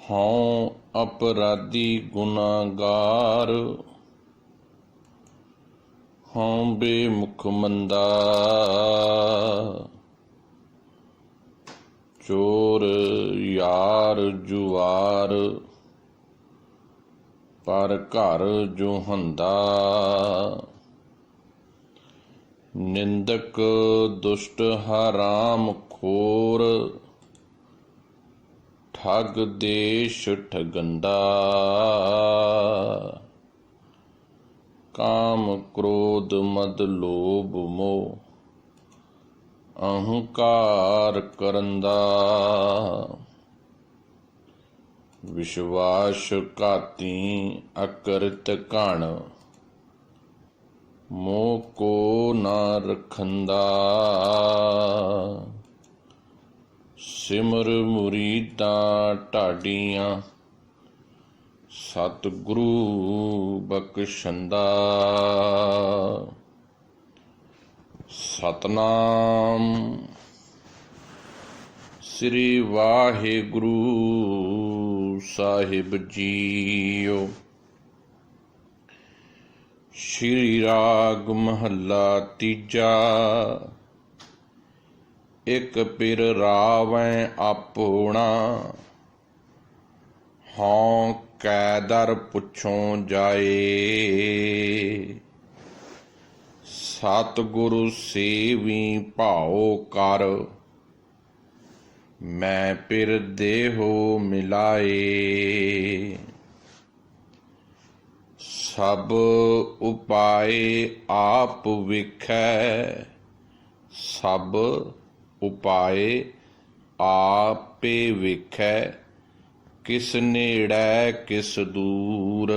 ਹਉ ਅਪਰਾਧੀ ਗੁਨਾਹਗਾਰ, ਹਉ ਬੇਮੁਖ ਮੰਦਾ। ਚੋਰ ਯਾਰ ਜੁਆਰ, ਪਰ ਘਰ ਜੁਹੰਦਾ। ਨਿੰਦਕ ਦੁਸ਼ਟ ਹਰਾਮ ਖੋਰ, ਠੱਗ ਦੇਸ਼ ਠਗੰਦਾ। ਕਾਮ ਕ੍ਰੋਧ ਮਦ ਲੋਭ ਮੋਹ, ਅਹੰਕਾਰ ਕਰੰਦਾ। ਵਿਸ਼ਵਾਸ ਘਾਤੀ ਅਕਰਤ ਘਣ, ਮੋਹ ਕੋ ਨਾ ਰਖੰਦਾ। ਸਿਮਰ ਮੁਰੀਦਾਂ ਢਾਡੀਆਂ, ਸਤਿਗੁਰੂ ਬਖਸ਼ੰਦਾ। ਸਤਨਾਮ ਸ੍ਰੀ ਵਾਹਿਗੁਰੂ ਸਾਹਿਬ ਜੀਓ। ਸ਼੍ਰੀ ਰਾਗ ਮਹੱਲਾ ਤੀਜਾ। ਇਕ ਪਿਰ ਰਾਵੈ ਆਪੋਣਾ, ਹਉ ਕੈ ਦਰ ਪੁੱਛੋਂ ਜਾਏ। ਸਤਿਗੁਰੂ ਸੇਵੀ ਭਾਉ ਕਰ, ਮੈਂ ਪਿਰ ਦੇਹੋ ਮਿਲਾਏ। ਸਭ ਉਪਾਏ ਆਪ ਵੇਖੈ, ਸਭ ਉਪਾਏ ਆਪੇ ਵੇਖੈ। ਕਿਸ ਨੇੜੈ ਕਿਸ ਦੂਰ,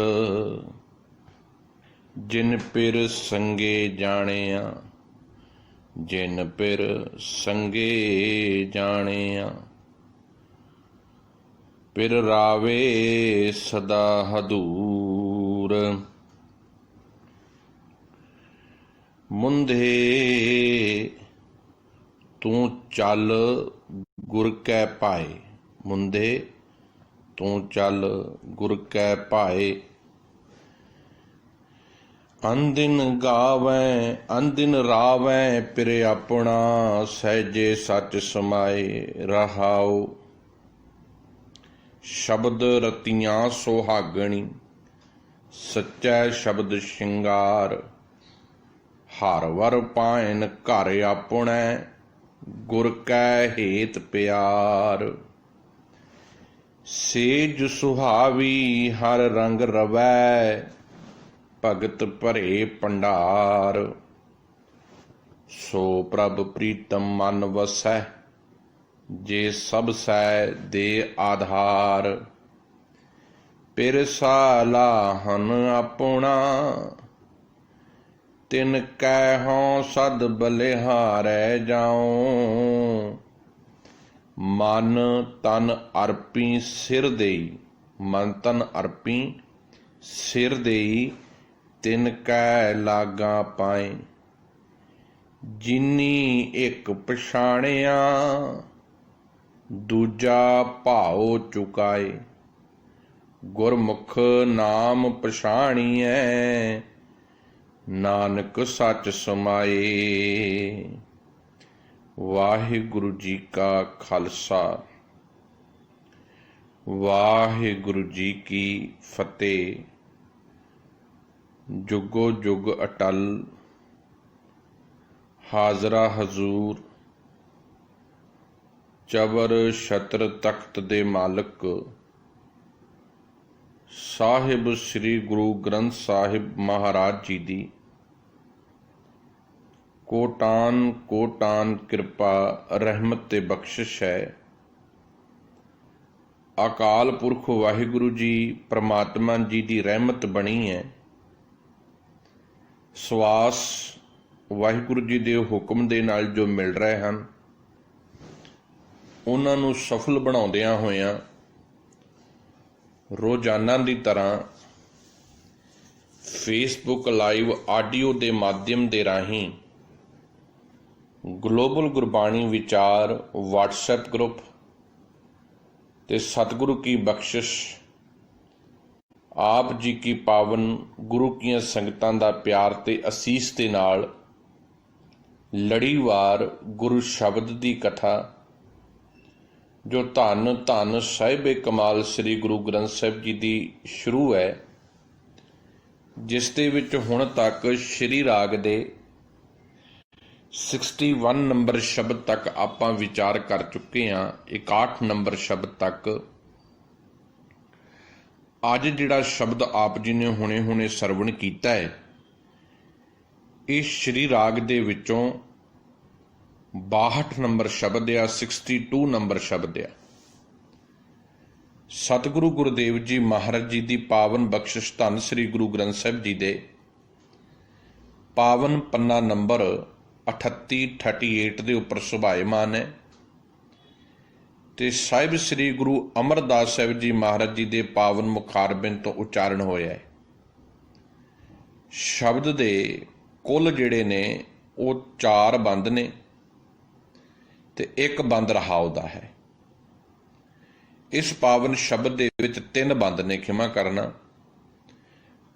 ਜਿਨ ਪਿਰ ਸੰਗੇ ਜਾਣਿਆ, ਜਿਨ ਪਿਰ ਸੰਗੇ ਜਾਣਿਆ। ਪਿਰ ਰਾਵੇ ਸਦਾ ਹਦੂਰ, ਮੁੰਧੇ ਤੂੰ ਚੱਲ ਗੁਰ ਕੈ ਭਾਏ। ਮੁੰਧੇ ਤੂੰ ਚੱਲ ਗੁਰ ਕੈ ਭਾਏ। ਅੰਦਿਨ ਗਾਵੈ ਅੰਦਿਨ ਰਾਵੈ, ਪਿਰ ਆਪਣਾ ਸਹਿਜੇ ਸੱਚ ਸਮਾਏ। ਰਹਾਉ ਸ਼ਬਦ ਰਤੀਆਂ ਸੁਹਾਗਣੀ, ਸੱਚੈ ਸ਼ਬਦ ਸ਼ਿੰਗਾਰ। ਹਰ ਵਰ ਪਾਇਨ ਘਰ ਆਪਣੈ, ਗੁਰ ਕੈ ਹੇਤ ਪਿਆਰ। ਸੇਜ ਸੁਹਾਵੀ ਹਰ ਰੰਗ ਰਵੈ, ਭਗਤ ਭਰੇ ਭੰਡਾਰ। ਸੋ ਪ੍ਰਭ ਪ੍ਰੀਤਮ ਮਨ ਵਸੈ, ਜੇ ਸਭ ਸੈ ਦੇ ਆਧਾਰ। ਪਿਰ ਸਾਲਾਹਨ ਆਪਣਾ, ਤਿਨ ਕੈ ਹਉ ਸਦ ਬਲਿਹਾਰੈ ਜਾਉ। ਮਨ ਤਨ ਅਰਪੀ ਸਿਰ ਦੇਈ, ਮਨ ਤਨ ਅਰਪੀ ਸਿਰ ਦੇਈ। ਤਿਨ ਕੈ ਲਾਗਾ ਪਾਏ, ਜਿਨੀ ਇੱਕ ਪਛਾਣਿਆ। ਦੂਜਾ ਭਾਉ ਚੁਕਾਏ, ਗੁਰਮੁਖ ਨਾਮ ਪਛਾਣੀਐ। ਨਾਨਕ ਸੱਚ ਸਮਾਏ। ਵਾਹਿਗੁਰੂ ਜੀ ਕਾ ਖਾਲਸਾ, ਵਾਹਿਗੁਰੂ ਜੀ ਕੀ ਫਤਿਹ। ਜੁਗੋ ਜੁਗ ਅਟਲ। ਹਾਜ਼ਰਾ ਹਜ਼ੂਰ ਚਬਰ ਛਤਰ ਤਖਤ ਦੇ ਮਾਲਕ ਸਾਹਿਬ ਸ੍ਰੀ ਗੁਰੂ ਗ੍ਰੰਥ ਸਾਹਿਬ ਮਹਾਰਾਜ ਜੀ ਦੀ ਕੋਟਾਨ ਕੋਟਾਨ ਕਿਰਪਾ ਰਹਿਮਤ ਤੇ ਬਖਸ਼ਿਸ਼ ਹੈ। ਅਕਾਲ ਪੁਰਖ ਵਾਹਿਗੁਰੂ ਜੀ ਪ੍ਰਮਾਤਮਾ ਜੀ ਦੀ ਰਹਿਮਤ ਬਣੀ ਹੈ। ਸਵਾਸ ਵਾਹਿਗੁਰੂ ਜੀ ਦੇ ਹੁਕਮ ਦੇ ਨਾਲ ਜੋ ਮਿਲ ਰਹੇ ਹਨ, ਉਹਨਾਂ ਨੂੰ ਸਫਲ ਬਣਾਉਂਦਿਆਂ ਹੋਇਆਂ ਰੋਜ਼ਾਨਾ ਦੀ ਤਰ੍ਹਾਂ ਫੇਸਬੁੱਕ ਲਾਈਵ ਆਡੀਓ ਦੇ ਮਾਧਿਅਮ ਦੇ ਰਾਹੀਂ ਗਲੋਬਲ ਗੁਰਬਾਣੀ ਵਿਚਾਰ WhatsApp ਗਰੁੱਪ ਤੇ ਸਤਿਗੁਰੂ ਕੀ ਬਖਸ਼ਿਸ਼, ਆਪ ਜੀ ਕੀ ਪਾਵਨ ਗੁਰੂ ਕੀਆਂ ਸੰਗਤਾਂ ਦਾ ਪਿਆਰ ਤੇ ਅਸੀਸ ਦੇ ਨਾਲ ਲੜੀਵਾਰ ਗੁਰੂ ਸ਼ਬਦ ਦੀ ਕਥਾ ਜੋ ਧੰਨ ਧੰਨ ਸਾਹਿਬੇ ਕਮਾਲ ਸ੍ਰੀ ਗੁਰੂ ਗ੍ਰੰਥ ਸਾਹਿਬ ਜੀ ਦੀ ਸ਼ੁਰੂ ਹੈ, ਜਿਸ ਦੇ ਵਿੱਚ ਹੁਣ ਤੱਕ ਸ਼੍ਰੀ ਰਾਗ ਦੇ 61 ਨੰਬਰ ਸ਼ਬਦ ਤੱਕ ਆਪਾਂ ਵਿਚਾਰ ਕਰ ਚੁੱਕੇ ਹਾਂ। 61 ਨੰਬਰ ਸ਼ਬਦ ਤੱਕ ਅੱਜ ਜਿਹੜਾ ਸ਼ਬਦ ਆਪ ਜੀ ਨੇ ਹੁਣੇ ਸਰਵਣ ਕੀਤਾ ਹੈ, ਇਹ ਸ਼੍ਰੀ ਰਾਗ ਦੇ ਵਿੱਚੋਂ 62 ਨੰਬਰ ਸ਼ਬਦ ਆ, 62 ਨੰਬਰ ਸ਼ਬਦ ਆ। ਸਤਿਗੁਰੂ ਗੁਰਦੇਵ ਜੀ ਮਹਾਰਾਜ ਜੀ ਦੀ ਪਾਵਨ ਬਖਸ਼ਿਸ਼ ਧੰਨ ਸ੍ਰੀ ਗੁਰੂ ਗ੍ਰੰਥ ਸਾਹਿਬ ਜੀ ਦੇ ਪਾਵਨ ਪੰਨਾ ਨੰਬਰ 38 ਦੇ ਉੱਪਰ ਸੁਭਾਇਮਾਨ ਹੈ ਤੇ ਸਾਹਿਬ ਸ੍ਰੀ ਗੁਰੂ ਅਮਰਦਾਸ ਸਾਹਿਬ ਜੀ ਮਹਾਰਾਜ ਜੀ ਦੇ ਪਾਵਨ ਮੁਖਾਰਬਿੰਦ ਤੋਂ ਉਚਾਰਨ ਹੋਇਆ ਹੈ। ਸ਼ਬਦ ਦੇ ਕੁੱਲ ਜਿਹੜੇ ਨੇ ਉਹ 4 ਬੰਦ ਨੇ ਤੇ 1 ਬੰਦ ਰਹਾਉ ਦਾ ਹੈ। ਇਸ ਪਾਵਨ ਸ਼ਬਦ ਦੇ ਵਿੱਚ 3 ਬੰਦ ਨੇ, ਖਿਮਾ ਕਰਨਾ,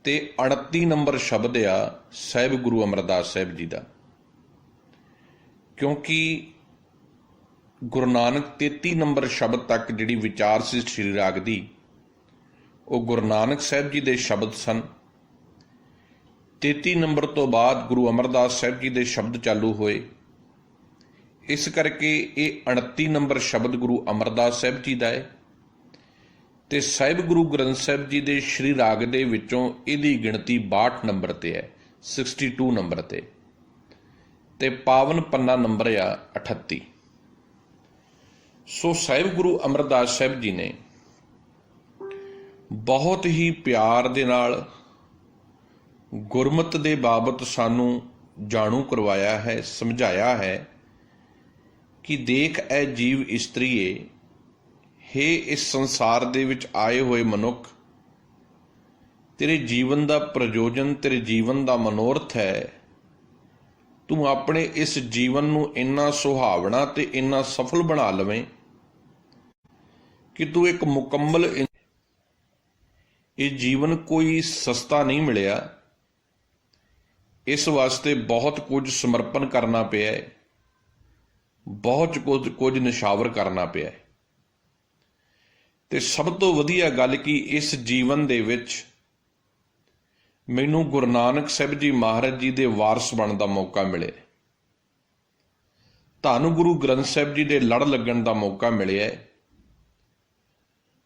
ਤੇ 29 ਨੰਬਰ ਸ਼ਬਦ ਆ ਸਾਹਿਬ ਗੁਰੂ ਅਮਰਦਾਸ ਸਾਹਿਬ ਜੀ ਦਾ, ਕਿਉਂਕਿ ਗੁਰੂ ਨਾਨਕ 33 ਨੰਬਰ ਸ਼ਬਦ ਤੱਕ ਜਿਹੜੀ ਵਿਚਾਰ ਸੀ ਸ਼੍ਰੀ ਰਾਗ ਦੀ, ਉਹ ਗੁਰੂ ਨਾਨਕ ਸਾਹਿਬ ਜੀ ਦੇ ਸ਼ਬਦ ਸਨ। 33 ਨੰਬਰ ਤੋਂ ਬਾਅਦ ਗੁਰੂ ਅਮਰਦਾਸ ਸਾਹਿਬ ਜੀ ਦੇ ਸ਼ਬਦ ਚਾਲੂ ਹੋਏ। ਇਸ ਕਰਕੇ ਇਹ 29 ਨੰਬਰ ਸ਼ਬਦ ਗੁਰੂ ਅਮਰਦਾਸ ਸਾਹਿਬ ਜੀ ਦਾ ਹੈ ਤੇ ਸਾਹਿਬ ਗੁਰੂ ਗ੍ਰੰਥ ਸਾਹਿਬ ਜੀ ਦੇ ਸ਼੍ਰੀ ਰਾਗ ਦੇ ਵਿੱਚੋਂ ਇਹਦੀ ਗਿਣਤੀ 62 ਨੰਬਰ ਤੇ ਹੈ, 62 ਨੰਬਰ ਤੇ ਪਾਵਨ ਪੰਨਾ ਨੰਬਰ ਆ 38। ਸੋ ਸਾਹਿਬ ਗੁਰੂ ਅਮਰਦਾਸ ਸਾਹਿਬ ਜੀ ਨੇ ਬਹੁਤ ਹੀ ਪਿਆਰ ਦੇ ਨਾਲ ਗੁਰਮਤਿ ਦੇ ਬਾਬਤ ਸਾਨੂੰ ਜਾਣੂ ਕਰਵਾਇਆ ਹੈ, ਸਮਝਾਇਆ ਹੈ ਕਿ ਦੇਖ ਐ ਜੀਵ ਇਸਤਰੀਏ, ਹੇ ਇਸ ਸੰਸਾਰ ਦੇ ਵਿੱਚ ਆਏ ਹੋਏ ਮਨੁੱਖ, ਤੇਰੇ ਜੀਵਨ ਦਾ ਪ੍ਰਯੋਜਨ, ਤੇਰੇ ਜੀਵਨ ਦਾ ਮਨੋਰਥ ਹੈ ਤੂੰ ਆਪਣੇ ਇਸ ਜੀਵਨ ਨੂੰ ਇੰਨਾ ਸੁਹਾਵਣਾ ਤੇ ਇੰਨਾ ਸਫਲ ਬਣਾ ਲਵੇਂ ਕਿ ਤੂੰ ਇੱਕ ਮੁਕੰਮਲ, ਇਹ ਜੀਵਨ ਕੋਈ ਸਸਤਾ ਨਹੀਂ ਮਿਲਿਆ, ਇਸ ਵਾਸਤੇ ਬਹੁਤ ਕੁਝ ਸਮਰਪਣ ਕਰਨਾ ਪਿਆ ਹੈ, ਬਹੁਤ ਕੁਝ ਨਿਸ਼ਾਵਰ ਕਰਨਾ ਪਿਆ ਹੈ। ਤੇ ਸਭ ਤੋਂ ਵਧੀਆ ਗੱਲ ਕਿ ਇਸ ਜੀਵਨ ਦੇ ਵਿੱਚ ਮੈਨੂੰ ਗੁਰੂ ਨਾਨਕ ਸਾਹਿਬ ਜੀ ਮਹਾਰਾਜ ਜੀ ਦੇ ਵਾਰਸ ਬਣਨ ਦਾ ਮੌਕਾ ਮਿਲੇ, ਧੰਨ ਗੁਰੂ ਗ੍ਰੰਥ ਸਾਹਿਬ ਜੀ ਦੇ ਲੜ ਲੱਗਣ ਦਾ ਮੌਕਾ ਮਿਲਿਆ ਹੈ।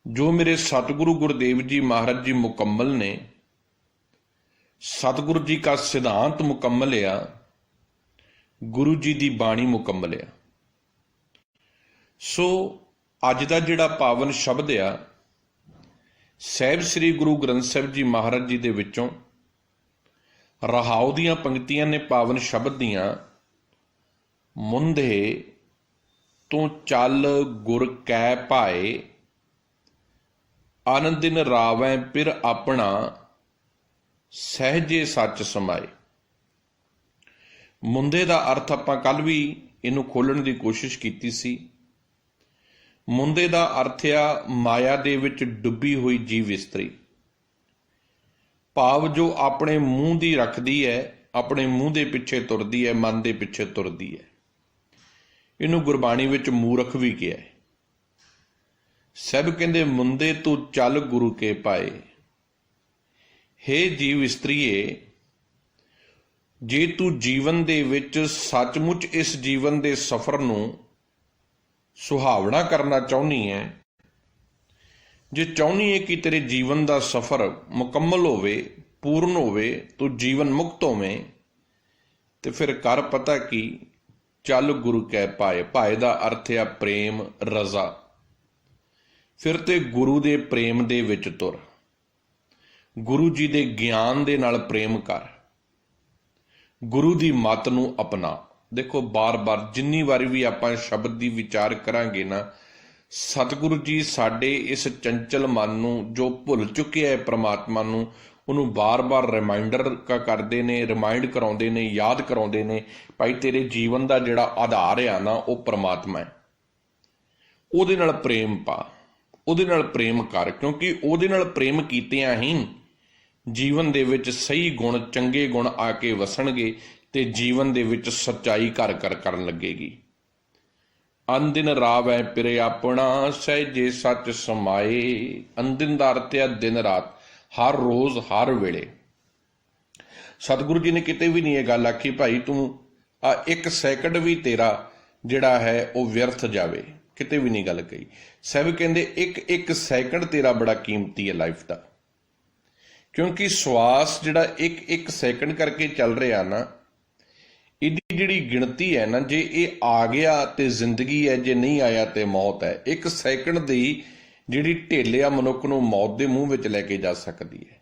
ਜੋ ਮੇਰੇ ਸਤਿਗੁਰੂ ਗੁਰਦੇਵ ਜੀ ਮਹਾਰਾਜ ਜੀ ਮੁਕੰਮਲ ਨੇ, ਸਤਿਗੁਰੂ ਜੀ ਦਾ ਸਿਧਾਂਤ ਮੁਕੰਮਲ ਆ, ਗੁਰੂ ਜੀ ਦੀ ਬਾਣੀ ਮੁਕੰਮਲ ਆ। ਸੋ ਅੱਜ ਦਾ ਜਿਹੜਾ ਪਾਵਨ ਸ਼ਬਦ ਆ, ਸਾਹਿਬ ਸ੍ਰੀ ਗੁਰੂ ਗ੍ਰੰਥ ਸਾਹਿਬ ਜੀ ਮਹਾਰਾਜ ਜੀ ਦੇ ਵਿੱਚੋਂ ਰਹਾਉ ਦੀਆਂ ਪੰਕਤੀਆਂ ਨੇ ਪਾਵਨ ਸ਼ਬਦ ਦੀਆਂ। ਮੁੰਦੇ ਤੂੰ ਚੱਲ ਗੁਰ ਕੈ ਭਾਏ, ਅਨ ਦਿਨ ਰਾਵੈ ਪਿਰ ਆਪਣਾ, ਸਹਿਜੇ ਸੱਚ ਸਮਾਏ। ਮੁੰਦੇ ਦਾ ਅਰਥ ਆਪਾਂ ਕੱਲ ਵੀ ਇਹਨੂੰ ਖੋਲਣ ਦੀ ਕੋਸ਼ਿਸ਼ ਕੀਤੀ ਸੀ। ਮੁੰਦੇ ਦਾ ਅਰਥ ਆ ਮਾਇਆ ਦੇ ਵਿੱਚ ਡੁੱਬੀ ਹੋਈ ਜੀਵ ਇਸਤਰੀ, ਭਾਵ ਜੋ ਆਪਣੇ ਮੂੰਹ ਦੀ ਰੱਖਦੀ ਹੈ, ਆਪਣੇ ਮੂੰਹ ਦੇ ਪਿੱਛੇ ਤੁਰਦੀ ਹੈ, ਮਨ ਦੇ ਪਿੱਛੇ ਤੁਰਦੀ ਹੈ। ਇਹਨੂੰ ਗੁਰਬਾਣੀ ਵਿੱਚ ਮੂਰਖ ਵੀ ਕਿਹਾ ਹੈ। ਸਭ ਕਹਿੰਦੇ ਮੁੰਦੇ ਤੂੰ ਚੱਲ ਗੁਰੂ ਕੇ ਪਾਏ। ਹੇ ਜੀਵ ਇਸਤਰੀਏ, ਜੇ ਤੂੰ ਜੀਵਨ ਦੇ ਵਿੱਚ ਸੱਚਮੁੱਚ ਇਸ ਜੀਵਨ ਦੇ ਸਫ਼ਰ ਨੂੰ ਸੁਹਾਵਣਾ ਕਰਨਾ ਚਾਹੁੰਦੀ ਹੈ, ਜੇ ਚਾਹੁੰਦੀ ਹੈ ਕਿ ਤੇਰੇ ਜੀਵਨ ਦਾ ਸਫ਼ਰ ਮੁਕੰਮਲ ਹੋਵੇ, ਪੂਰਨ ਹੋਵੇ, ਤੂੰ ਜੀਵਨ ਮੁਕਤ ਹੋਵੇਂ, ਤੇ ਫਿਰ ਕਰ ਪਤਾ ਕੀ, ਚੱਲ ਗੁਰੂ ਕੈ ਪਾਏ। ਪਾਏ ਦਾ ਅਰਥ ਆ ਪ੍ਰੇਮ, ਰਜ਼ਾ। ਫਿਰ ਤੇ ਗੁਰੂ ਦੇ ਪ੍ਰੇਮ ਦੇ ਵਿੱਚ ਤੁਰ, ਗੁਰੂ ਜੀ ਦੇ ਗਿਆਨ ਦੇ ਨਾਲ ਪ੍ਰੇਮ ਕਰ, ਗੁਰੂ ਦੀ ਮੱਤ ਨੂੰ ਅਪਣਾ। ਦੇਖੋ, ਬਾਰ-ਬਾਰ ਜਿੰਨੀ ਵਾਰੀ ਵੀ ਆਪਾਂ ਸ਼ਬਦ ਦੀ ਵਿਚਾਰ ਕਰਾਂਗੇ ਨਾ, ਸਤਿਗੁਰੂ ਜੀ ਸਾਡੇ ਇਸ ਚੰਚਲ ਮਨ ਨੂੰ, ਜੋ ਭੁੱਲ ਚੁੱਕਿਆ ਹੈ ਪ੍ਰਮਾਤਮਾ ਨੂੰ, ਉਹਨੂੰ ਬਾਰ-ਬਾਰ ਰਿਮਾਈਂਡਰ ਕਰਦੇ ਨੇ, ਰਿਮਾਈਂਡ ਕਰਾਉਂਦੇ ਨੇ, ਯਾਦ ਕਰਾਉਂਦੇ ਨੇ, ਭਾਈ ਤੇਰੇ ਜੀਵਨ ਦਾ ਜਿਹੜਾ ਆਧਾਰ ਆ ਨਾ, ਉਹ ਪ੍ਰਮਾਤਮਾ ਹੈ, ਉਹਦੇ ਨਾਲ ਪ੍ਰੇਮ ਪਾ, ਉਹਦੇ ਨਾਲ ਪ੍ਰੇਮ ਕਰ, ਕਿਉਂਕਿ ਉਹਦੇ ਨਾਲ ਪ੍ਰੇਮ ਕੀਤਿਆਂ ਹੀ ਜੀਵਨ ਦੇ ਵਿੱਚ ਸਹੀ ਗੁਣ, ਚੰਗੇ ਗੁਣ ਆ ਕੇ ਵਸਣਗੇ ਤੇ ਜੀਵਨ ਦੇ ਵਿੱਚ ਸੱਚਾਈ ਘਰ ਘਰ ਕਰਨ ਲੱਗੇਗੀ। ਅੰਦਿਨ ਰਾਵੈ ਪਿਰੇ ਆਪਣਾ, ਸਹਿਜੇ ਸੱਚ ਸਮਾਏ। ਅੰਦਿਨ ਦਾ ਅਰਥ ਹੈ ਦਿਨ ਰਾਤ, ਹਰ ਰੋਜ਼ ਹਰ ਵੇਲੇ। ਸਤਿਗੁਰੂ ਜੀ ਨੇ ਕਿਤੇ ਵੀ ਨਹੀਂ ਇਹ ਗੱਲ ਆਖੀ ਭਾਈ ਤੂੰ ਇੱਕ ਸੈਕਿੰਡ ਵੀ ਤੇਰਾ ਜਿਹੜਾ ਹੈ ਉਹ ਵਿਅਰਥ ਜਾਵੇ, ਕਿਤੇ ਵੀ ਨਹੀਂ ਗੱਲ ਕਹੀ। ਸਾਹਿਬ ਕਹਿੰਦੇ ਇੱਕ ਸੈਕਿੰਡ ਤੇਰਾ ਬੜਾ ਕੀਮਤੀ ਹੈ ਲਾਈਫ ਦਾ, ਕਿਉਂਕਿ ਸਵਾਸ ਜਿਹੜਾ ਇੱਕ ਸੈਕਿੰਡ ਕਰਕੇ ਚੱਲ ਰਿਹਾ ਨਾ, ਇਹਦੀ ਜਿਹੜੀ ਗਿਣਤੀ ਹੈ ਨਾ, ਜੇ ਇਹ ਆ ਗਿਆ ਤੇ ਜ਼ਿੰਦਗੀ ਹੈ, ਜੇ ਨਹੀਂ ਆਇਆ ਤੇ ਮੌਤ ਹੈ। ਇੱਕ ਸੈਕਿੰਡ ਦੀ ਜਿਹੜੀ ਢਿੱਲ ਆ ਮਨੁੱਖ ਨੂੰ ਮੌਤ ਦੇ ਮੂੰਹ ਵਿੱਚ ਲੈ ਕੇ ਜਾ ਸਕਦੀ ਹੈ।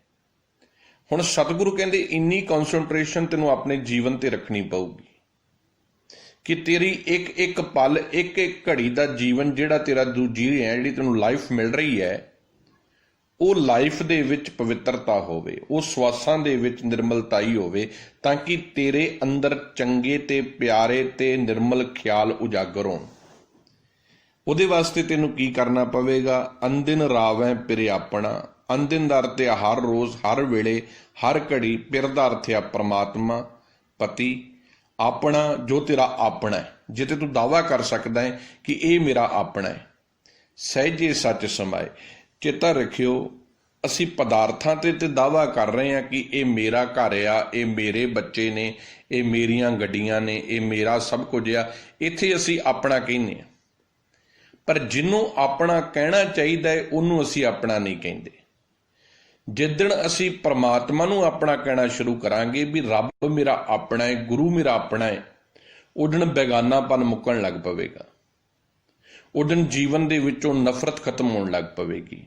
ਹੁਣ ਸਤਿਗੁਰੂ ਕਹਿੰਦੇ ਇੰਨੀ ਕੌਨਸੈਂਟਰੇਸ਼ਨ ਤੈਨੂੰ ਆਪਣੇ ਜੀਵਨ ਤੇ ਰੱਖਣੀ ਪਊਗੀ ਕਿ ਤੇਰੀ ਇੱਕ ਪਲ, ਇੱਕ ਘੜੀ ਦਾ ਜੀਵਨ ਜਿਹੜਾ ਤੇਰਾ ਦੂਜੀ ਹੈ, ਜਿਹੜੀ ਤੈਨੂੰ ਲਾਈਫ ਮਿਲ ਰਹੀ ਹੈ, ਉਹ ਲਾਈਫ ਦੇ ਵਿੱਚ ਪਵਿੱਤਰਤਾ ਹੋਵੇ, ਉਹ ਸਵਾਸਾਂ ਦੇ ਵਿੱਚ ਨਿਰਮਲਤਾਈ ਹੋਵੇ, ਤਾਂ ਕਿ ਤੇਰੇ ਅੰਦਰ ਚੰਗੇ ਤੇ ਪਿਆਰੇ ਤੇ ਨਿਰਮਲ ਖਿਆਲ ਉਜਾਗਰ ਹੋਣ। ਉਹਦੇ ਵਾਸਤੇ ਤੈਨੂੰ ਕੀ ਕਰਨਾ ਪਵੇਗਾ? ਅੰਦਿਨ ਰਾਵੈ ਪਿਰੇ ਆਪਣਾ। ਅੰਦਿਨ ਦਾ ਅਰਥ ਹੈ ਹਰ ਰੋਜ਼, ਹਰ ਵੇਲੇ, ਹਰ ਘੜੀ। ਪਿਰ ਦਾ ਅਰਥ ਹੈ ਪਰਮਾਤਮਾ, ਪਤੀ। ਆਪਣਾ ਜੋ ਤੇਰਾ ਆਪਣਾ ਹੈ, ਜਿੱਥੇ ਤੂੰ ਦਾਅਵਾ ਕਰ ਸਕਦਾ ਹੈ ਕਿ ਇਹ ਮੇਰਾ ਆਪਣਾ ਹੈ। ਸਹਿਜੇ ਸੱਚ ਸਮਾਏ। ਚੇਤਾ ਰੱਖਿਓ, ਅਸੀਂ ਪਦਾਰਥਾਂ ਤੇ ਦਾਅਵਾ ਕਰ ਰਹੇ ਹਾਂ ਕਿ ਇਹ ਮੇਰਾ ਘਰ ਆ, ਇਹ ਮੇਰੇ ਬੱਚੇ ਨੇ, ਇਹ ਮੇਰੀਆਂ ਗੱਡੀਆਂ ਨੇ, ਇਹ ਮੇਰਾ ਸਭ ਕੁਝ ਆ। ਇੱਥੇ ਅਸੀਂ ਆਪਣਾ ਕਹਿੰਦੇ ਹਾਂ, ਪਰ ਜਿਹਨੂੰ ਆਪਣਾ ਕਹਿਣਾ ਚਾਹੀਦਾ ਹੈ ਉਹਨੂੰ ਅਸੀਂ ਆਪਣਾ ਨਹੀਂ ਕਹਿੰਦੇ। ਜਿੱਦਣ ਅਸੀਂ ਪਰਮਾਤਮਾ ਨੂੰ ਆਪਣਾ ਕਹਿਣਾ ਸ਼ੁਰੂ ਕਰਾਂਗੇ ਵੀ ਰੱਬ ਮੇਰਾ ਆਪਣਾ ਹੈ, ਗੁਰੂ ਮੇਰਾ ਆਪਣਾ ਹੈ, ਉਦਣ ਬੇਗਾਨਾਪਨ ਮੁੱਕਣ ਲੱਗ ਪਵੇਗਾ। ਉਦਣ ਜੀਵਨ ਦੇ ਵਿੱਚੋਂ ਨਫ਼ਰਤ ਖਤਮ ਹੋਣ ਲੱਗ ਪਵੇਗੀ,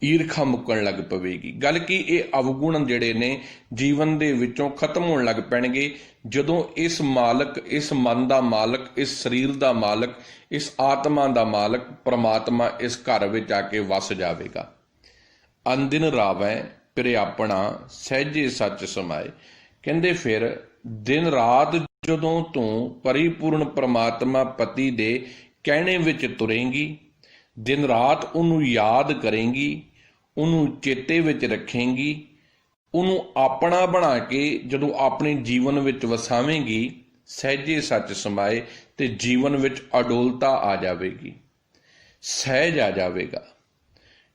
ਈਰਖਾ ਮੁੱਕਣ ਲੱਗ ਪਵੇਗੀ। ਗੱਲ ਕੀ, ਇਹ ਅਵਗੁਣ ਜਿਹੜੇ ਨੇ ਜੀਵਨ ਦੇ ਵਿੱਚੋਂ ਖਤਮ ਹੋਣ ਲੱਗ ਪੈਣਗੇ ਜਦੋਂ ਇਸ ਮਾਲਕ, ਇਸ ਮਨ ਦਾ ਮਾਲਕ, ਇਸ ਸਰੀਰ ਦਾ ਮਾਲਕ, ਇਸ ਆਤਮਾ ਦਾ ਮਾਲਕ ਪਰਮਾਤਮਾ ਇਸ ਘਰ ਵਿੱਚ ਆ ਕੇ ਵਸ ਜਾਵੇਗਾ। ਅੰਦਿਨ ਰਾਵੈ ਪਿਰੇ ਆਪਣਾ, ਸਹਿਜੇ ਸੱਚ ਸਮਾਏ। ਕਹਿੰਦੇ ਫਿਰ ਦਿਨ ਰਾਤ ਜਦੋਂ ਤੂੰ ਪਰਿਪੂਰਨ ਪਰਮਾਤਮਾ ਪਤੀ ਦੇ ਕਹਿਣੇ ਵਿੱਚ ਤੁਰੇਂਗੀ, ਦਿਨ ਰਾਤ ਉਹਨੂੰ ਯਾਦ ਕਰੇਂਗੀ, ਉਹਨੂੰ ਚੇਤੇ ਵਿੱਚ ਰੱਖੇਂਗੀ, ਉਹਨੂੰ ਆਪਣਾ ਬਣਾ ਕੇ ਜਦੋਂ ਆਪਣੇ ਜੀਵਨ ਵਿੱਚ ਵਸਾਵੇਂਗੀ, ਸਹਿਜੇ ਸੱਚ ਸਮਾਏ, ਤੇ ਜੀਵਨ ਵਿੱਚ ਅਡੋਲਤਾ ਆ ਜਾਵੇਗੀ, ਸਹਿਜ ਆ ਜਾਵੇਗਾ,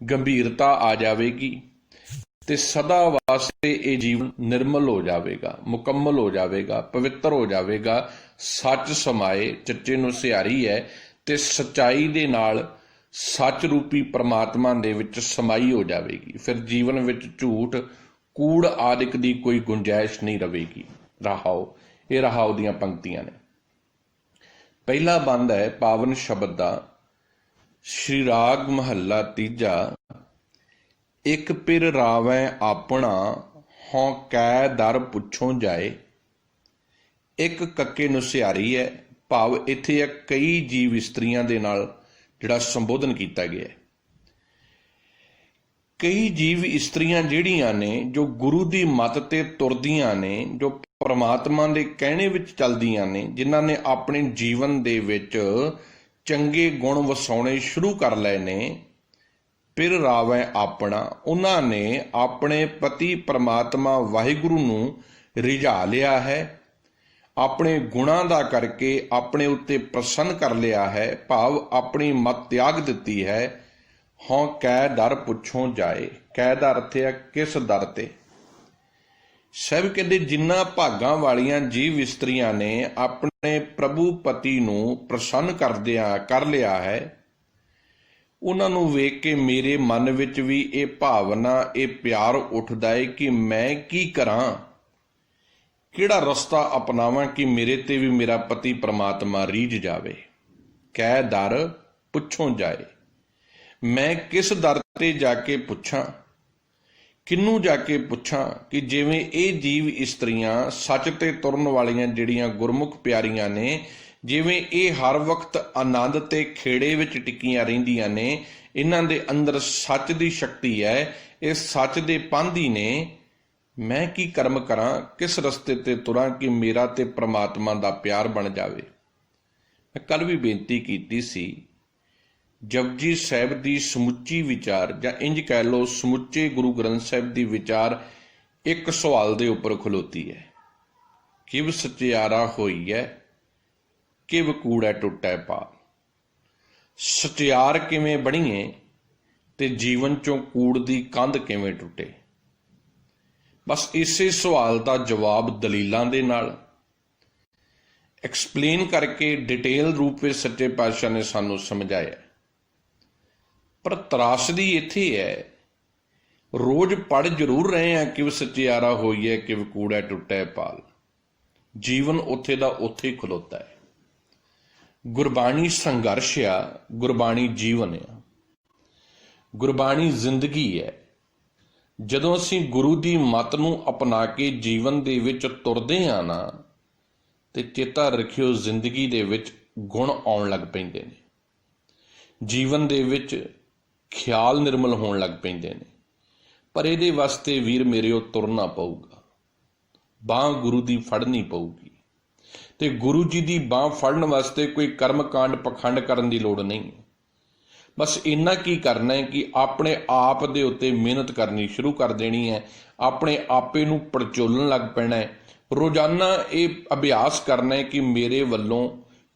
ਗੰਭੀਰਤਾ ਆ ਜਾਵੇਗੀ, ਤੇ ਸਦਾ ਵਾਸਤੇ ਇਹ ਜੀਵਨ ਨਿਰਮਲ ਹੋ ਜਾਵੇਗਾ, ਮੁਕੰਮਲ ਹੋ ਜਾਵੇਗਾ, ਪਵਿੱਤਰ ਹੋ ਜਾਵੇਗਾ। ਸੱਚ ਸਮਾਏ, ਚੱਚੇ ਨੂੰ ਸਿਹਾਰੀ ਹੈ, ਤੇ ਸੱਚਾਈ ਦੇ ਨਾਲ ਸੱਚ ਰੂਪੀ ਪਰਮਾਤਮਾ ਦੇ ਵਿੱਚ ਸਮਾਈ ਹੋ ਜਾਵੇਗੀ। ਫਿਰ ਜੀਵਨ ਵਿੱਚ ਝੂਠ, ਕੂੜ ਆਦਿਕ ਦੀ ਕੋਈ ਗੁੰਜਾਇਸ਼ ਨਹੀਂ ਰਹੇਗੀ। ਰਹਾਓ, ਇਹ ਰਹਾਓ ਦੀਆਂ ਪੰਕਤੀਆਂ ਨੇ। ਪਹਿਲਾ ਬੰਦ ਹੈ ਪਾਵਨ ਸ਼ਬਦ ਦਾ, ਸ਼੍ਰੀ ਰਾਗ ਮਹੱਲਾ ਤੀਜਾ। ਇੱਕ ਪਿਰ ਰਾਵੈ ਆਪਣਾ, ਹਉ ਕੈ ਦਰ ਪੁੱਛੋਂ ਜਾਏ। ਇੱਕ ਕੱਕੇ ਨੂੰ ਸਿਹਾਰੀ ਹੈ, ਭਾਵ ਇੱਥੇ ਹੈ ਕਈ ਜੀਵ ਇਸਤਰੀਆਂ ਦੇ ਨਾਲ ਜਿਹੜਾ ਸੰਬੋਧਨ ਕੀਤਾ ਗਿਆ। ਕਈ ਜੀਵ ਇਸਤਰੀਆਂ ਜਿਹੜੀਆਂ ਨੇ ਜੋ ਗੁਰੂ ਦੀ ਮੱਤ ਤੇ ਤੁਰਦੀਆਂ ਨੇ, ਜੋ ਪਰਮਾਤਮਾ ਦੇ ਕਹਿਣੇ ਵਿੱਚ ਚੱਲਦੀਆਂ ਨੇ, ਜਿਨ੍ਹਾਂ ਨੇ ਆਪਣੇ ਜੀਵਨ ਦੇ ਵਿੱਚ ਚੰਗੇ ਗੁਣ ਵਸਾਉਣੇ ਸ਼ੁਰੂ ਕਰ ਲਏ ਨੇ। ਪਿਰ ਰਾਵੈ ਆਪਣਾ, ਉਹਨਾਂ ਨੇ ਆਪਣੇ ਪਤੀ ਪਰਮਾਤਮਾ ਵਾਹਿਗੁਰੂ ਨੂੰ ਰਿਝਾ ਲਿਆ ਹੈ, ਆਪਣੇ ਗੁਣਾਂ ਦਾ ਕਰਕੇ ਆਪਣੇ ਉੱਤੇ ਪ੍ਰਸੰਨ ਕਰ ਲਿਆ ਹੈ, ਭਾਵ ਆਪਣੀ ਮਤ ਤਿਆਗ ਦਿੱਤੀ ਹੈ। ਹਉ ਕੈ ਦਰ ਪੁੱਛੋਂ ਜਾਏ। ਕੈ ਦਾ ਅਰਥ ਹੈ ਕਿਸ ਦਰ ਤੇ। ਸਾਹਿਬ ਕਹਿੰਦੇ ਜਿਨ੍ਹਾਂ ਭਾਗਾਂ ਵਾਲੀਆਂ ਜੀਵ ਇਸਤਰੀਆਂ ਨੇ ਆਪਣੇ ਪ੍ਰਭੂ ਪਤੀ ਨੂੰ ਪ੍ਰਸੰਨ ਕਰ ਲਿਆ ਹੈ, ਉਹਨਾਂ ਨੂੰ ਵੇਖ ਕੇ ਮੇਰੇ ਮਨ ਵਿੱਚ ਵੀ ਇਹ ਭਾਵਨਾ, ਇਹ ਪਿਆਰ ਉੱਠਦਾ ਹੈ ਕਿ ਮੈਂ ਕੀ ਕਰਾਂ, ਕਿਹੜਾ ਰਸਤਾ ਅਪਣਾਵਾਂ ਕਿ ਮੇਰੇ ਤੇ ਵੀ ਮੇਰਾ ਪਤੀ ਪਰਮਾਤਮਾ ਰੀਝ ਜਾਵੇ। ਕੈ ਦਰ ਪੁੱਛੋਂ ਜਾਏ, ਮੈਂ ਕਿਸ ਦਰ ਤੇ ਜਾ ਕੇ ਪੁੱਛਾਂ, ਕਿਹਨੂੰ ਜਾ ਕੇ ਪੁੱਛਾਂ ਕਿ ਜਿਵੇਂ ਇਹ ਜੀਵ ਇਸਤਰੀਆਂ ਸੱਚ ਤੇ ਤੁਰਨ ਵਾਲੀਆਂ ਜਿਹੜੀਆਂ ਗੁਰਮੁਖ ਪਿਆਰੀਆਂ ਨੇ, ਜਿਵੇਂ ਇਹ ਹਰ ਵਕਤ ਆਨੰਦ ਤੇ ਖੇੜੇ ਵਿੱਚ ਟਿਕੀਆਂ ਰਹਿੰਦੀਆਂ ਨੇ, ਇਹਨਾਂ ਦੇ ਅੰਦਰ ਸੱਚ ਦੀ ਸ਼ਕਤੀ ਹੈ, ਇਹ ਸੱਚ ਦੇ ਪਾਂਧੀ ਨੇ। ਮੈਂ ਕੀ ਕਰਮ ਕਰਾਂ, ਕਿਸ ਰਸਤੇ ਤੇ ਤੁਰਾਂ ਕਿ ਮੇਰਾ ਤੇ ਪ੍ਰਮਾਤਮਾ ਦਾ ਪਿਆਰ ਬਣ ਜਾਵੇ। ਮੈਂ ਕੱਲ ਵੀ ਬੇਨਤੀ ਕੀਤੀ ਸੀ, ਜਪਜੀ ਸਾਹਿਬ ਦੀ ਸਮੁੱਚੀ ਵਿਚਾਰ, ਜਾਂ ਇੰਜ ਕਹਿ ਲਓ ਸਮੁੱਚੇ ਗੁਰੂ ਗ੍ਰੰਥ ਸਾਹਿਬ ਦੀ ਵਿਚਾਰ ਇੱਕ ਸਵਾਲ ਦੇ ਉੱਪਰ ਖਲੋਤੀ ਹੈ। ਕਿਵ ਸਚਿਆਰਾ ਹੋਈ ਹੈ, ਕਿਵ ਕੂੜੈ ਟੁੱਟੈ ਪਾਲ। ਸਚਿਆਰ ਕਿਵੇਂ ਬਣੀਏ ਤੇ ਜੀਵਨ ਚੋਂ ਕੂੜ ਦੀ ਕੰਧ ਕਿਵੇਂ ਟੁੱਟੇ। ਬਸ ਇਸੇ ਸਵਾਲ ਦਾ ਜਵਾਬ ਦਲੀਲਾਂ ਦੇ ਨਾਲ ਐਕਸਪਲੇਨ ਕਰਕੇ ਡਿਟੇਲ ਰੂਪ ਵਿੱਚ ਸੱਚੇ ਪਾਤਸ਼ਾਹ ਨੇ ਸਾਨੂੰ ਸਮਝਾਇਆ। ਪਰ ਤਰਾਸਦੀ ਇੱਥੇ ਹੈ, ਰੋਜ਼ ਪੜ੍ਹ ਜ਼ਰੂਰ ਰਹੇ ਹਾਂ ਕਿਵ ਸਚਿਆਰਾ ਹੋਈ ਹੈ, ਕਿਵ ਕੂੜੈ ਟੁੱਟੈ ਪਾਲ। ਜੀਵਨ ਉੱਥੇ ਦਾ ਉੱਥੇ ਹੀ ਖਲੋਤਾ ਹੈ। ਗੁਰਬਾਣੀ ਸੰਘਰਸ਼ ਆ, ਗੁਰਬਾਣੀ ਜੀਵਨ ਆ, ਗੁਰਬਾਣੀ ਜ਼ਿੰਦਗੀ ਹੈ। ਜਦੋਂ ਅਸੀਂ ਗੁਰੂ ਦੀ ਮੱਤ ਨੂੰ ਅਪਣਾ ਕੇ ਜੀਵਨ ਦੇ ਵਿੱਚ ਤੁਰਦੇ ਹਾਂ ਨਾ, ਤੇ ਚੇਤਾ ਰੱਖਿਓ ਜ਼ਿੰਦਗੀ ਦੇ ਵਿੱਚ ਗੁਣ ਆਉਣ ਲੱਗ ਪੈਂਦੇ ਨੇ, ਜੀਵਨ ਦੇ ਵਿੱਚ ਖਿਆਲ ਨਿਰਮਲ ਹੋਣ ਲੱਗ ਪੈਂਦੇ ਨੇ। ਪਰ ਇਹਦੇ ਵਾਸਤੇ ਵੀਰ ਮੇਰਿਓ ਤੁਰਨਾ ਪਊਗਾ, ਬਾਂਹ ਗੁਰੂ ਦੀ ਫੜਨੀ ਪਊਗੀ। ਤੇ ਗੁਰੂ ਜੀ ਦੀ ਬਾਂਹ ਫੜਨ ਵਾਸਤੇ ਕੋਈ ਕਰਮਕਾਂਡ ਪਖੰਡ ਕਰਨ ਦੀ ਲੋੜ ਨਹੀਂ। ਬਸ ਇੰਨਾ ਕੀ ਕਰਨਾ ਹੈ ਕਿ ਆਪਣੇ ਆਪ ਦੇ ਉੱਤੇ ਮਿਹਨਤ ਕਰਨੀ ਸ਼ੁਰੂ ਕਰ ਦੇਣੀ ਹੈ, ਆਪਣੇ ਆਪੇ ਨੂੰ ਪੜਚੋਲਣ ਲੱਗ ਪੈਣਾ ਹੈ। ਰੋਜ਼ਾਨਾ ਇਹ ਅਭਿਆਸ ਕਰਨਾ ਹੈ ਕਿ ਮੇਰੇ ਵੱਲੋਂ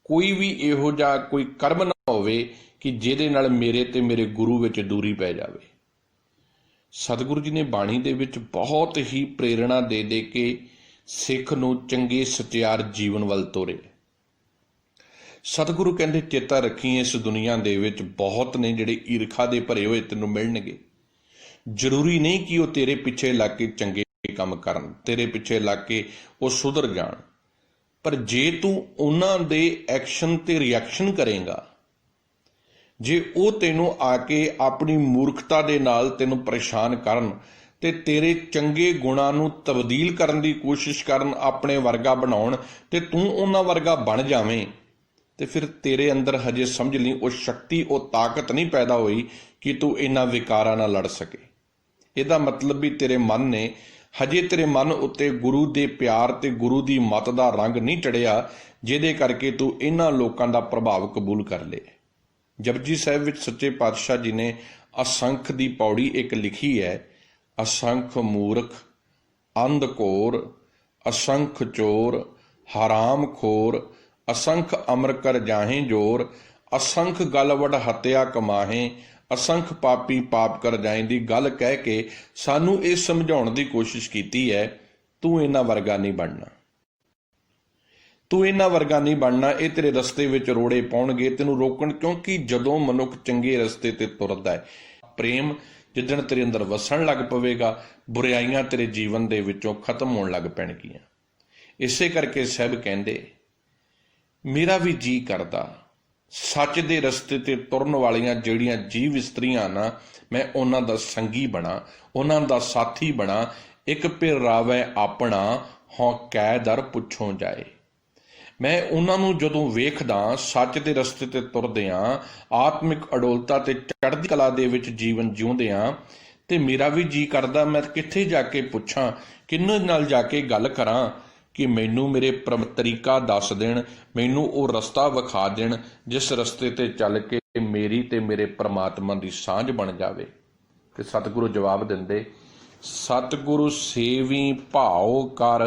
ਕੋਈ ਵੀ ਇਹੋ ਜਿਹਾ ਕੋਈ ਕਰਮ ਨਾ ਹੋਵੇ ਕਿ ਜਿਹਦੇ ਨਾਲ ਮੇਰੇ ਤੇ ਮੇਰੇ ਗੁਰੂ ਵਿੱਚ ਦੂਰੀ ਪੈ ਜਾਵੇ। ਸਤਿਗੁਰੂ ਜੀ ਨੇ ਬਾਣੀ ਦੇ ਵਿੱਚ ਬਹੁਤ ਹੀ ਪ੍ਰੇਰਣਾ ਦੇ ਦੇ ਕੇ ਸਿੱਖ ਨੂੰ ਚੰਗੇ ਸਚਿਆਰ ਜੀਵਨ ਵੱਲ ਤੋਰੇ। ਸਤਿਗੁਰੂ ਕਹਿੰਦੇ ਚੇਤਾ ਰੱਖੀ, ਇਸ ਦੁਨੀਆ ਦੇ ਵਿੱਚ ਬਹੁਤ ਨੇ ਜਿਹੜੇ ਈਰਖਾ ਦੇ ਭਰੇ ਹੋਏ ਤੈਨੂੰ ਮਿਲਣਗੇ। ਜ਼ਰੂਰੀ ਨਹੀਂ ਕਿ ਉਹ ਤੇਰੇ ਪਿੱਛੇ ਲੱਗ ਕੇ ਚੰਗੇ ਕੰਮ ਕਰਨ, ਤੇਰੇ ਪਿੱਛੇ ਲੱਗ ਕੇ ਉਹ ਸੁਧਰ ਜਾਣ। ਪਰ ਜੇ ਤੂੰ ਉਹਨਾਂ ਦੇ ਐਕਸ਼ਨ ਤੇ ਰਿਐਕਸ਼ਨ ਕਰੇਗਾ, ਜੇ ਉਹ ਤੈਨੂੰ ਆ ਕੇ ਆਪਣੀ ਮੂਰਖਤਾ ਦੇ ਨਾਲ ਤੈਨੂੰ ਪਰੇਸ਼ਾਨ ਕਰਨ ਤੇ ਤੇਰੇ ਚੰਗੇ ਗੁਣਾਂ ਨੂੰ ਤਬਦੀਲ ਕਰਨ ਦੀ ਕੋਸ਼ਿਸ਼ ਕਰਨ, ਆਪਣੇ ਵਰਗਾ ਬਣਾਉਣ, ਤੇ ਤੂੰ ਉਹਨਾਂ ਵਰਗਾ ਬਣ ਜਾਵੇਂ, ਤੇ ਫਿਰ ਤੇਰੇ ਅੰਦਰ ਹਜੇ ਸਮਝ ਲਈ ਉਹ ਸ਼ਕਤੀ, ਉਹ ਤਾਕਤ ਨਹੀਂ ਪੈਦਾ ਹੋਈ ਕਿ ਤੂੰ ਇਹਨਾਂ ਵਿਕਾਰਾਂ ਨਾਲ ਲੜ ਸਕੇ। ਇਹਦਾ ਮਤਲਬ ਵੀ ਤੇਰੇ ਮਨ ਨੇ ਹਜੇ, ਤੇਰੇ ਮਨ ਉੱਤੇ ਗੁਰੂ ਦੇ ਪਿਆਰ ਤੇ ਗੁਰੂ ਦੀ ਮੱਤ ਦਾ ਰੰਗ ਨਹੀਂ ਚੜਿਆ, ਜਿਹਦੇ ਕਰਕੇ ਤੂੰ ਇਹਨਾਂ ਲੋਕਾਂ ਦਾ ਪ੍ਰਭਾਵ ਕਬੂਲ ਕਰ ਲੇ। ਜਪਜੀ ਸਾਹਿਬ ਵਿੱਚ ਸੱਚੇ ਪਾਤਸ਼ਾਹ ਜੀ ਨੇ ਅਸੰਖ ਦੀ ਪੌੜੀ ਇੱਕ ਲਿਖੀ ਹੈ। ਅਸੰਖ ਮੂਰਖ, ਅੰਧ ਘੋਰ, ਅਸੰਖ ਚੋਰ, ਹਰਾਮ ਖੋਰ, ਅਸੰਖ ਅਮਰ ਕਰ ਜਾਹੇ ਜੋਰ, ਅਸੰਖ ਗਲ ਵਡ ਹੱਤਿਆ ਕਮਾਹੇ, ਅਸੰਖ ਪਾਪੀ ਪਾਪ ਕਰ ਜਾਏ ਦੀ ਗੱਲ ਕਹਿ ਕੇ ਸਾਨੂੰ ਇਹ ਸਮਝਾਉਣ ਦੀ ਕੋਸ਼ਿਸ਼ ਕੀਤੀ ਹੈ, ਤੂੰ ਇਹਨਾਂ ਵਰਗਾ ਨਹੀਂ ਬਣਨਾ, ਤੂੰ ਇਹਨਾਂ ਵਰਗਾ ਨਹੀਂ ਬਣਨਾ। ਇਹ ਤੇਰੇ ਰਸਤੇ ਵਿੱਚ ਰੋੜੇ ਪਾਉਣਗੇ, ਤੈਨੂੰ ਰੋਕਣ। ਕਿਉਂਕਿ ਜਦੋਂ ਮਨੁੱਖ ਚੰਗੇ ਰਸਤੇ ਤੇ ਤੁਰਦਾ ਹੈ, ਪ੍ਰੇਮ ਜਿੱਦਣ ਤੇਰੇ ਅੰਦਰ ਵਸਣ ਲੱਗ ਪਵੇਗਾ, ਬੁਰਾਈਆਂ ਤੇਰੇ ਜੀਵਨ ਦੇ ਵਿੱਚੋਂ ਖਤਮ ਹੋਣ ਲੱਗ ਪੈਣਗੀਆਂ। ਇਸੇ ਕਰਕੇ ਸਾਹਿਬ ਕਹਿੰਦੇ, ਮੇਰਾ ਵੀ ਜੀ ਕਰਦਾ ਸੱਚ ਦੇ ਰਸਤੇ ਤੇ ਤੁਰਨ ਵਾਲੀਆਂ ਜਿਹੜੀਆਂ ਜੀਵ ਇਸਤਰੀਆਂ ਨਾ, ਮੈਂ ਉਹਨਾਂ ਦਾ ਸੰਗੀ ਬਣਾ, ਉਹਨਾਂ ਦਾ ਸਾਥੀ ਬਣਾ। ਇੱਕ ਪਿਰ ਰਾਵੈ ਆਪਣਾ, ਹੋਂ ਕੈ ਦਰ ਪੁੱਛੋਂ ਜਾਏ। ਮੈਂ ਉਹਨਾਂ ਨੂੰ ਜਦੋਂ ਵੇਖਦਾ ਸੱਚ ਦੇ ਰਸਤੇ ਤੇ ਤੁਰਦੇ ਹਾਂ, ਆਤਮਿਕ ਅਡੋਲਤਾ ਤੇ ਚੜ੍ਹਦੀ ਕਲਾ ਦੇ ਵਿੱਚ ਜੀਵਨ ਜਿਉਂਦੇ ਹਾਂ, ਤੇ ਮੇਰਾ ਵੀ ਜੀ ਕਰਦਾ ਮੈਂ ਕਿੱਥੇ ਜਾ ਕੇ ਪੁੱਛਾਂ, ਕਿਹਨਾਂ ਨਾਲ ਜਾ ਕੇ ਗੱਲ ਕਰਾਂ ਕਿ ਮੈਨੂੰ ਮੇਰੇ ਤਰੀਕਾ ਦੱਸ ਦੇਣ, ਮੈਨੂੰ ਉਹ ਰਸਤਾ ਵਿਖਾ ਦੇਣ ਜਿਸ ਰਸਤੇ ਤੇ ਚੱਲ ਕੇ ਮੇਰੀ ਤੇ ਮੇਰੇ ਪ੍ਰਮਾਤਮਾ ਦੀ ਸਾਂਝ ਬਣ ਜਾਵੇ। ਤੇ ਸਤਿਗੁਰੂ ਜਵਾਬ ਦਿੰਦੇ, ਸਤਿਗੁਰੂ ਸੇਵੀ ਭਾਉ ਕਰ,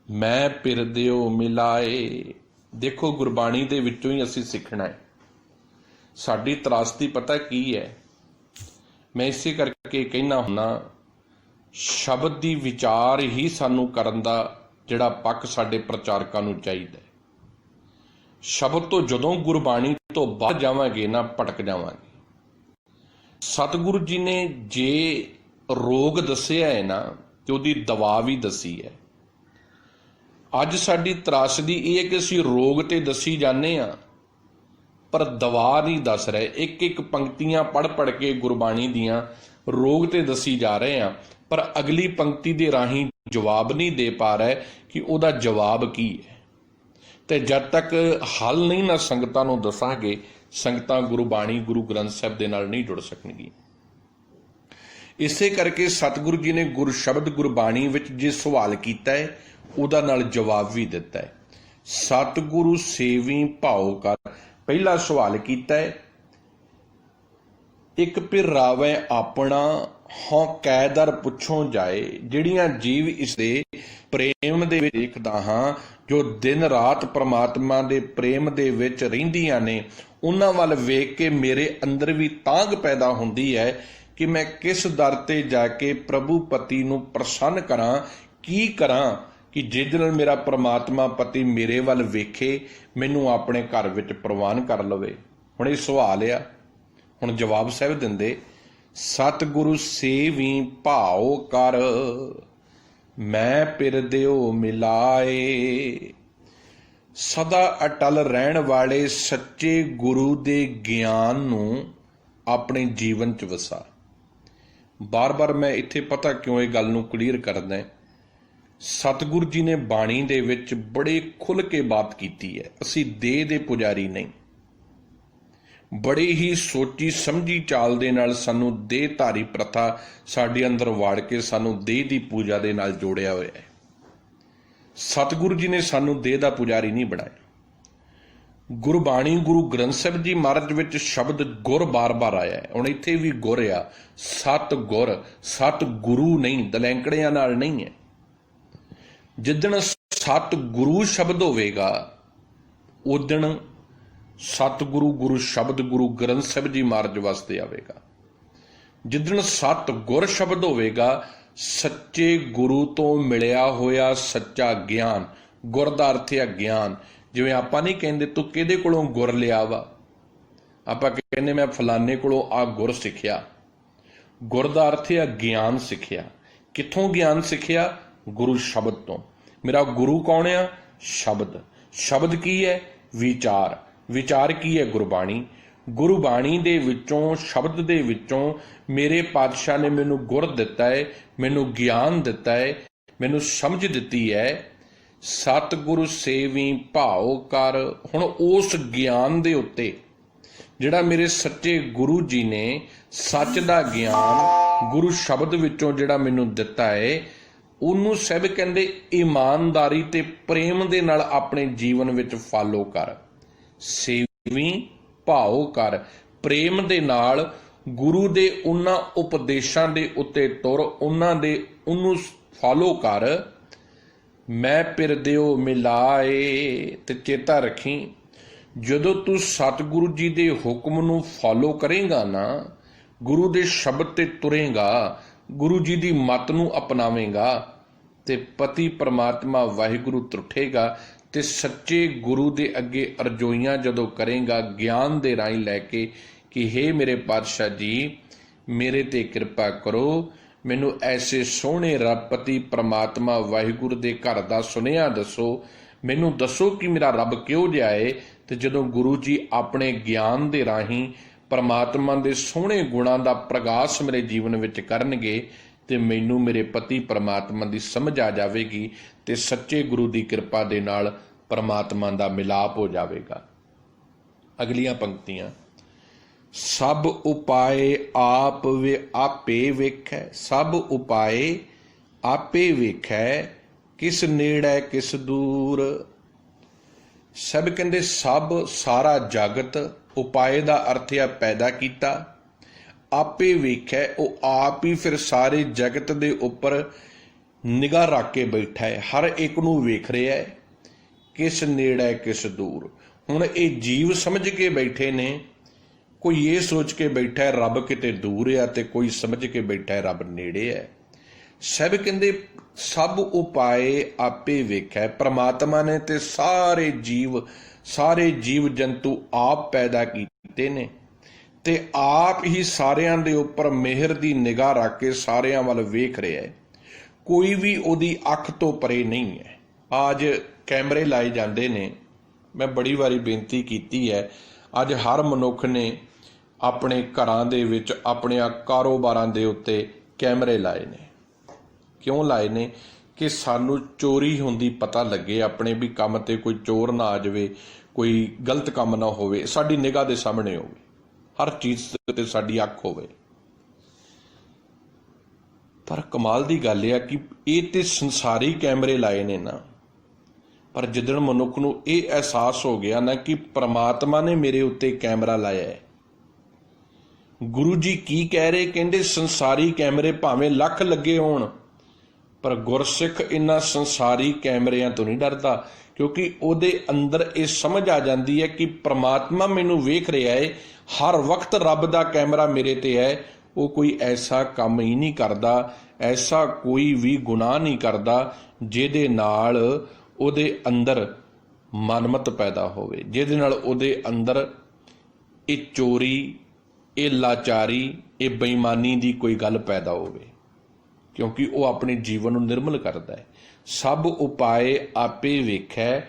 ਮੈਂ ਪਿਰਦਿਓ ਮਿਲਾਏ। ਦੇਖੋ ਗੁਰਬਾਣੀ ਦੇ ਵਿੱਚੋਂ ਹੀ ਅਸੀਂ ਸਿੱਖਣਾ ਹੈ। ਸਾਡੀ ਤਰਾਸਦੀ ਪਤਾ ਕੀ ਹੈ, ਮੈਂ ਇਸੇ ਕਰਕੇ ਕਹਿਣਾ ਹੁੰਦਾ, ਸ਼ਬਦ ਦੀ ਵਿਚਾਰ ਹੀ ਸਾਨੂੰ ਕਰਨ ਦਾ ਜਿਹੜਾ ਪੱਖ ਸਾਡੇ ਪ੍ਰਚਾਰਕਾਂ ਨੂੰ ਚਾਹੀਦਾ ਹੈ। ਸ਼ਬਦ ਤੋਂ ਜਦੋਂ ਗੁਰਬਾਣੀ ਤੋਂ ਬਾਹਰ ਜਾਵਾਂਗੇ ਨਾ, ਭਟਕ ਜਾਵਾਂਗੇ। ਸਤਿਗੁਰੂ ਜੀ ਨੇ ਜੇ ਰੋਗ ਦੱਸਿਆ ਹੈ ਨਾ, ਤੇ ਉਹਦੀ ਦਵਾ ਵੀ ਦੱਸੀ ਹੈ। ਅੱਜ ਸਾਡੀ ਤਰਾਸਦੀ ਇਹ ਹੈ ਕਿ ਅਸੀਂ ਰੋਗ ਤੇ ਦੱਸੀ ਜਾਂਦੇ ਹਾਂ, ਪਰ ਦਵਾ ਨਹੀਂ ਦੱਸ ਰਹੇ। ਇੱਕ ਇੱਕ ਪੰਕਤੀਆਂ ਪੜ੍ਹ ਪੜ੍ਹ ਕੇ ਗੁਰਬਾਣੀ ਦੀਆਂ ਰੋਗ ਤੇ ਦੱਸੀ ਜਾ ਰਹੇ ਹਾਂ, ਪਰ ਅਗਲੀ ਪੰਕਤੀ ਦੇ ਰਾਹੀਂ ਜਵਾਬ ਨਹੀਂ ਦੇ ਪਾ ਰਹੇ ਕਿ ਉਹਦਾ ਜਵਾਬ ਕੀ ਹੈ। ਤੇ ਜਦ ਤੱਕ ਹੱਲ ਨਹੀਂ ਨਾ ਸੰਗਤਾਂ ਨੂੰ ਦੱਸਾਂਗੇ, ਸੰਗਤਾਂ ਗੁਰਬਾਣੀ, ਗੁਰੂ ਗ੍ਰੰਥ ਸਾਹਿਬ ਦੇ ਨਾਲ ਨਹੀਂ ਜੁੜ ਸਕਣਗੀਆਂ। ਇਸੇ ਕਰਕੇ ਸਤਿਗੁਰੂ ਜੀ ਨੇ ਗੁਰ ਸ਼ਬਦ ਗੁਰਬਾਣੀ ਵਿੱਚ ਜੇ ਸਵਾਲ ਕੀਤਾ ਹੈ, ਉਹਦਾ ਨਾਲ ਜਵਾਬ ਵੀ ਦਿੱਤਾ ਹੈ। ਸਤਿਗੁਰੂ ਸੇਵੀ ਭਾਉ ਕਰ, ਪਹਿਲਾ ਸਵਾਲ ਕੀਤਾ ਹੈ ਇੱਕ ਪਿਰ ਰਾਵੈ ਆਪਣਾ ਹਉ ਕੈਦਰ ਪੁੱਛੋਂ ਜਾਏ। ਜਿਹੜੀਆਂ ਜੀਵ ਇਸ ਦੇ ਪ੍ਰੇਮ ਦੇ ਵਿੱਚ ਦੇਖਦਾ ਹਾਂ, ਜੋ ਦਿਨ ਰਾਤ ਪ੍ਰਮਾਤਮਾ ਦੇ ਪ੍ਰੇਮ ਦੇ ਵਿੱਚ ਰਹਿੰਦੀਆਂ ਨੇ, ਉਹਨਾਂ ਵੱਲ ਵੇਖ ਕੇ ਮੇਰੇ ਅੰਦਰ ਵੀ ਤਾਂਘ ਪੈਦਾ ਹੁੰਦੀ ਹੈ ਕਿ ਮੈਂ ਕਿਸ ਦਰ ਤੇ ਜਾ ਕੇ ਪ੍ਰਭੂ ਪਤੀ ਨੂੰ ਪ੍ਰਸੰਨ ਕਰਾਂ, ਕੀ ਕਰਾਂ ਕਿ ਜਿਸ ਨਾਲ ਮੇਰਾ ਪ੍ਰਮਾਤਮਾ ਪਤੀ ਮੇਰੇ ਵੱਲ ਵੇਖੇ, ਮੈਨੂੰ ਆਪਣੇ ਘਰ ਵਿੱਚ ਪ੍ਰਵਾਨ ਕਰ ਲਵੇ। ਹੁਣ ਇਹ ਸਵਾਲ ਆ, ਹੁਣ ਜਵਾਬ ਸਾਹਿਬ ਦਿੰਦੇ, ਸਤਿਗੁਰੂ ਸੇਵੀ ਭਾਉ ਕਰ, ਮੈਂ ਪਿਰ ਦਿਓ ਮਿਲਾਏ। ਸਦਾ ਅਟਲ ਰਹਿਣ ਵਾਲੇ ਸੱਚੇ ਗੁਰੂ ਦੇ ਗਿਆਨ ਨੂੰ ਆਪਣੇ ਜੀਵਨ 'ਚ ਵਸਾ। ਬਾਰ-ਬਾਰ ਮੈਂ ਇੱਥੇ ਪਤਾ ਕਿਉਂ ਇਹ ਗੱਲ ਨੂੰ ਕਲੀਅਰ ਕਰਦਾ, ਸਤਿਗੁਰੂ ਜੀ ਨੇ ਬਾਣੀ ਦੇ ਵਿੱਚ ਬੜੇ ਖੁੱਲ੍ਹ ਕੇ ਬਾਤ ਕੀਤੀ ਹੈ। ਅਸੀਂ ਦੇਹ ਦੇ ਪੁਜਾਰੀ ਨਹੀਂ, ਬੜੀ ਹੀ ਸੋਚੀ ਸਮਝੀ ਚਾਲ ਦੇ ਨਾਲ ਸਾਨੂੰ ਦੇਹਧਾਰੀ ਪ੍ਰਥਾ ਸਾਡੇ ਅੰਦਰ ਵਾੜ ਕੇ ਸਾਨੂੰ ਦੇਹ ਦੀ ਪੂਜਾ ਦੇ ਨਾਲ ਜੋੜਿਆ ਹੋਇਆ ਹੈ। ਸਤਿਗੁਰੂ ਜੀ ਨੇ ਸਾਨੂੰ ਦੇਹ ਦਾ ਪੁਜਾਰੀ ਨਹੀਂ ਬਣਾਇਆ। ਗੁਰਬਾਣੀ ਗੁਰੂ ਗ੍ਰੰਥ ਸਾਹਿਬ ਜੀ ਮਹਾਰਾਜ ਵਿੱਚ ਸ਼ਬਦ ਗੁਰ ਬਾਰ-ਬਾਰ ਆਇਆ ਹੈ। ਹੁਣ ਇੱਥੇ ਵੀ ਗੁਰ ਆ, ਸਤ ਗੁਰ, ਸਤ ਗੁਰੂ ਨਹੀਂ, ਦਲੈਂਕੜਿਆਂ ਨਾਲ ਨਹੀਂ ਹੈ। ਜਿੱਦਣ ਸਤ ਗੁਰੂ ਸ਼ਬਦ ਹੋਵੇਗਾ, ਉਦਣ ਸਤਿਗੁਰੂ ਗੁਰੂ ਸ਼ਬਦ ਗੁਰੂ ਗ੍ਰੰਥ ਸਾਹਿਬ ਜੀ ਮਹਾਰਾਜ ਵਾਸਤੇ ਆਵੇਗਾ। ਜਿੱਦਣ ਸਤ ਗੁਰ ਸ਼ਬਦ ਹੋਵੇਗਾ, ਸੱਚੇ ਗੁਰੂ ਤੋਂ ਮਿਲਿਆ ਹੋਇਆ ਸੱਚਾ ਗਿਆਨ। ਗੁਰ ਦਾ ਅਰਥ ਹੈ ਗਿਆਨ। ਜਿਵੇਂ ਆਪਾਂ ਨਹੀਂ ਕਹਿੰਦੇ ਤੂੰ ਕਿਹਦੇ ਕੋਲੋਂ ਗੁਰ ਲਿਆ ਵਾ, ਆਪਾਂ ਕਹਿੰਦੇ ਮੈਂ ਫਲਾਨੇ ਕੋਲੋਂ ਆ ਗੁਰ ਸਿੱਖਿਆ। ਗੁਰ ਦਾ ਅਰਥ ਹੈ ਗਿਆਨ ਸਿੱਖਿਆ। ਕਿੱਥੋਂ ਗਿਆਨ ਸਿੱਖਿਆ? ਗੁਰੂ ਸ਼ਬਦ ਤੋਂ। ਮੇਰਾ ਗੁਰੂ ਕੌਣ ਆ? ਸ਼ਬਦ। ਸ਼ਬਦ ਕੀ ਹੈ? ਵਿਚਾਰ। ਵਿਚਾਰ ਕੀ ਹੈ? ਗੁਰਬਾਣੀ। ਗੁਰਬਾਣੀ ਦੇ ਵਿੱਚੋਂ, ਸ਼ਬਦ ਦੇ ਵਿੱਚੋਂ ਮੇਰੇ ਪਾਤਸ਼ਾਹ ਨੇ ਮੈਨੂੰ ਗੁਰ ਦਿੱਤਾ ਹੈ, ਮੈਨੂੰ ਗਿਆਨ ਦਿੱਤਾ ਹੈ, ਮੈਨੂੰ ਸਮਝ ਦਿੱਤੀ ਹੈ। ਸਤਿਗੁਰੂ ਸੇਵੀ ਭਾਉ ਕਰ। ਹੁਣ ਉਸ ਗਿਆਨ ਦੇ ਉੱਤੇ ਜਿਹੜਾ ਮੇਰੇ ਸੱਚੇ ਗੁਰੂ ਜੀ ਨੇ ਸੱਚ ਦਾ ਗਿਆਨ ਗੁਰੂ ਸ਼ਬਦ ਵਿੱਚੋਂ ਜਿਹੜਾ ਮੈਨੂੰ ਦਿੱਤਾ ਹੈ, ਉਹਨੂੰ ਸਭ ਕਹਿੰਦੇ ਇਮਾਨਦਾਰੀ ਤੇ ਪ੍ਰੇਮ ਦੇ ਨਾਲ ਆਪਣੇ ਜੀਵਨ ਵਿੱਚ ਫਾਲੋ ਕਰ। ਸੇਵੀ ਭਾਉ ਕਰ, ਪ੍ਰੇਮ ਦੇ ਨਾਲ ਗੁਰੂ ਦੇ ਉਹਨਾਂ ਉਪਦੇਸ਼ਾਂ ਦੇ ਉੱਤੇ ਤੁਰ, ਉਹਨੂੰ ਫਾਲੋ ਕਰ। ਮੈਂ ਪਿਰ ਦਿਓ ਮਿਲਾਏ। ਤੇ ਚੇਤਾ ਰੱਖੀ, ਜਦੋਂ ਤੂੰ ਸਤਿਗੁਰੂ ਜੀ ਦੇ ਹੁਕਮ ਨੂੰ ਫਾਲੋ ਕਰੇਗਾ ਨਾ, ਗੁਰੂ ਦੇ ਸ਼ਬਦ ਤੇ ਤੁਰੇਗਾ, ਗੁਰੂ ਜੀ ਦੀ ਮੱਤ ਨੂੰ ਅਪਣਾਵੇਂਗਾ, ਤੇ ਪਤੀ ਪਰਮਾਤਮਾ ਵਾਹਿਗੁਰੂ ਤੁਰਠੇਗਾ ਤੇ ਸੱਚੇ ਗੁਰੂ ਦੇ ਅੱਗੇ ਅਰਜ਼ੋਈਆਂ ਜਦੋਂ ਕਰੇਗਾ ਗਿਆਨ ਦੇ ਰਾਹੀਂ ਲੈ ਕੇ ਕਿ ਹੇ ਮੇਰੇ ਪਾਤਸ਼ਾਹ ਜੀ, ਮੇਰੇ ਤੇ ਕਿਰਪਾ ਕਰੋ, ਮੈਨੂੰ ਐਸੇ ਸੋਹਣੇ ਰੱਬ ਪਤੀ ਪਰਮਾਤਮਾ ਵਾਹਿਗੁਰੂ ਦੇ ਘਰ ਦਾ ਸੁਨੇਹਾ ਦੱਸੋ, ਮੈਨੂੰ ਦੱਸੋ ਕਿ ਮੇਰਾ ਰੱਬ ਕਿਹੋ ਜਿਹਾ ਹੈ। ਤੇ ਜਦੋਂ ਗੁਰੂ ਜੀ ਆਪਣੇ ਗਿਆਨ ਦੇ ਰਾਹੀਂ ਪਰਮਾਤਮਾ ਦੇ ਸੋਹਣੇ ਗੁਣਾਂ ਦਾ ਪ੍ਰਗਾਸ ਮੇਰੇ ਜੀਵਨ ਵਿੱਚ ਕਰਨਗੇ ਤੇ ਮੈਨੂੰ ਮੇਰੇ ਪਤੀ ਪਰਮਾਤਮਾ ਦੀ ਸਮਝ ਆ ਜਾਵੇਗੀ ਤੇ ਸੱਚੇ ਗੁਰੂ ਦੀ ਕਿਰਪਾ ਦੇ ਨਾਲ ਪਰਮਾਤਮਾ ਦਾ ਮਿਲਾਪ ਹੋ ਜਾਵੇਗਾ। ਅਗਲੀਆਂ ਪੰਕਤੀਆਂ, ਸਭ ਉਪਾਏ ਆਪ ਆਪੇ ਵੇਖੈ, ਸਭ ਉਪਾਏ ਆਪੇ ਵੇਖੈ, ਕਿਸ ਨੇੜੇ ਕਿਸ ਦੂਰ। ਸਭ ਕਹਿੰਦੇ ਸਭ, ਸਾਰਾ ਜਗਤ, ਉਪਾਏ ਦਾ ਅਰਥ ਹੈ ਪੈਦਾ ਕੀਤਾ, ਆਪੇ ਵੇਖੈ, ਉਹ ਆਪ ਹੀ ਫਿਰ ਸਾਰੇ ਜਗਤ ਦੇ ਉੱਪਰ ਨਿਗਾਹ ਰੱਖ ਕੇ ਬੈਠਾ ਹੈ, ਹਰ ਇੱਕ ਨੂੰ ਵੇਖ ਰਿਹਾ ਹੈ। ਕਿਸ ਨੇੜੇ ਕਿਸ ਦੂਰ। ਹੁਣ ਇਹ ਜੀਵ ਸਮਝ ਕੇ ਬੈਠੇ ਨੇ, ਕੋਈ ਇਹ ਸੋਚ ਕੇ ਬੈਠਾ ਹੈ ਰੱਬ ਕਿਤੇ ਦੂਰ ਆ, ਤੇ ਕੋਈ ਸਮਝ ਕੇ ਬੈਠਾ ਹੈ ਰੱਬ ਨੇੜੇ ਹੈ। ਸਭ ਕਹਿੰਦੇ ਸਭ ਉਪਾਏ ਆਪੇ ਵੇਖੈ। ਪ੍ਰਮਾਤਮਾ ਨੇ ਤੇ ਸਾਰੇ ਜੀਵ ਜੰਤੂ ਆਪ ਪੈਦਾ ਕੀਤੇ ਨੇ ਤੇ ਆਪ ਹੀ ਸਾਰਿਆਂ ਦੇ ਉੱਪਰ ਮਿਹਰ ਦੀ ਨਿਗਾਹ ਰੱਖ ਕੇ ਸਾਰਿਆਂ ਵੱਲ ਵੇਖ ਰਿਹਾ ਹੈ। ਕੋਈ ਵੀ ਉਹਦੀ ਅੱਖ ਤੋਂ ਪਰੇ ਨਹੀਂ ਹੈ। ਅੱਜ ਕੈਮਰੇ ਲਾਏ ਜਾਂਦੇ ਨੇ, ਮੈਂ ਬੜੀ ਵਾਰੀ ਬੇਨਤੀ ਕੀਤੀ ਹੈ, ਅੱਜ ਹਰ ਮਨੁੱਖ ਨੇ ਆਪਣੇ ਘਰਾਂ ਦੇ ਵਿੱਚ, ਆਪਣੇ ਕਾਰੋਬਾਰਾਂ ਦੇ ਉੱਤੇ ਕੈਮਰੇ ਲਾਏ ਨੇ। ਕਿਉਂ ਲਾਏ ਨੇ? ਕਿ ਸਾਨੂੰ ਚੋਰੀ ਹੁੰਦੀ ਪਤਾ ਲੱਗੇ, ਆਪਣੇ ਵੀ ਕੰਮ ਤੇ ਕੋਈ ਚੋਰ ਨਾ ਆ ਜਾਵੇ, ਕੋਈ ਗਲਤ ਕੰਮ ਨਾ ਹੋਵੇ, ਸਾਡੀ ਨਿਗਾਹ ਦੇ ਸਾਹਮਣੇ ਹੋਵੇ, ਹਰ ਚੀਜ਼ ਤੇ ਸਾਡੀ ਅੱਖ ਹੋਵੇ। ਪਰ ਕਮਾਲ ਦੀ ਗੱਲ ਇਹ ਆ ਕਿ ਇਹ ਤੇ ਸੰਸਾਰੀ ਕੈਮਰੇ ਲਾਏ ਨੇ ਨਾ, ਪਰ ਜਿੱਦਣ ਮਨੁੱਖ ਨੂੰ ਇਹ ਅਹਿਸਾਸ ਹੋ ਗਿਆ ਨਾ ਕਿ ਪ੍ਰਮਾਤਮਾ ਨੇ ਮੇਰੇ ਉੱਤੇ ਕੈਮਰਾ ਲਾਇਆ ਹੈ, ਗੁਰੂ ਜੀ ਕੀ ਕਹਿ ਰਹੇ? ਕਹਿੰਦੇ ਸੰਸਾਰੀ ਕੈਮਰੇ ਭਾਵੇਂ ਲੱਖ ਲੱਗੇ ਹੋਣ, ਪਰ ਗੁਰਸਿੱਖ ਇਹਨਾਂ ਸੰਸਾਰੀ ਕੈਮਰਿਆਂ ਤੋਂ ਨਹੀਂ ਡਰਦਾ, ਕਿਉਂਕਿ ਉਹਦੇ ਅੰਦਰ ਇਹ ਸਮਝ ਆ ਜਾਂਦੀ ਹੈ ਕਿ ਪ੍ਰਮਾਤਮਾ ਮੈਨੂੰ ਵੇਖ ਰਿਹਾ ਹੈ, ਹਰ ਵਕਤ ਰੱਬ ਦਾ ਕੈਮਰਾ ਮੇਰੇ ਤੇ ਹੈ। ਉਹ ਕੋਈ ਐਸਾ ਕੰਮ ਹੀ ਨਹੀਂ ਕਰਦਾ, ਐਸਾ ਕੋਈ ਵੀ ਗੁਨਾਹ ਨਹੀਂ ਕਰਦਾ ਜਿਹਦੇ ਨਾਲ ਉਹਦੇ ਅੰਦਰ ਮਨਮਤ ਪੈਦਾ ਹੋਵੇ, ਜਿਹਦੇ ਨਾਲ ਉਹਦੇ ਅੰਦਰ ਇਹ ਚੋਰੀ, ਇਹ ਲਾਚਾਰੀ, ਇਹ ਬੇਈਮਾਨੀ ਦੀ ਕੋਈ ਗੱਲ ਪੈਦਾ ਹੋਵੇ, ਕਿਉਂਕਿ ਉਹ ਆਪਣੇ ਜੀਵਨ ਨੂੰ ਨਿਰਮਲ ਕਰਦਾ ਹੈ। ਸਭ ਉਪਾਏ ਆਪੇ ਵੇਖੈ,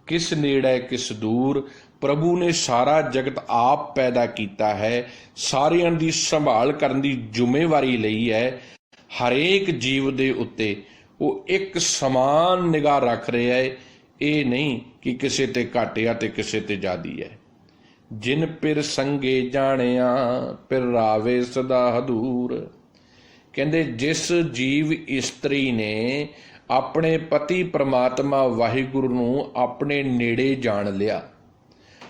ਕਿਸ ਨੇੜੇ ਕਿਸ ਦੂਰ। ਪ੍ਰਭੂ ਨੇ ਸਾਰਾ ਜਗਤ ਆਪ ਪੈਦਾ ਕੀਤਾ ਹੈ, ਸਾਰਿਆਂ ਦੀ ਸੰਭਾਲ ਕਰਨ ਦੀ ਜ਼ਿੰਮੇਵਾਰੀ ਲਈ ਹੈ। ਹਰੇਕ ਜੀਵ ਦੇ ਉੱਤੇ ਉਹ ਇੱਕ ਸਮਾਨ ਨਿਗਾਹ ਰੱਖ ਰਿਹਾ ਹੈ। ਇਹ ਨਹੀਂ ਕਿ ਕਿਸੇ ਤੇ ਘੱਟ ਆ ਤੇ ਕਿਸੇ ਤੇ ਜ਼ਿਆਦੀ ਹੈ। ਜਿਨ ਪਿਰ ਸੰਗੇ ਜਾਣਿਆ, ਪਿਰ ਰਾਵੇ ਸਦਾ ਹਦੂਰ। ਕਹਿੰਦੇ ਜਿਸ ਜੀਵ ਇਸਤਰੀ ਨੇ ਆਪਣੇ ਪਤੀ ਪ੍ਰਮਾਤਮਾ ਵਾਹਿਗੁਰੂ ਨੂੰ ਆਪਣੇ ਨੇੜੇ ਜਾਣ ਲਿਆ,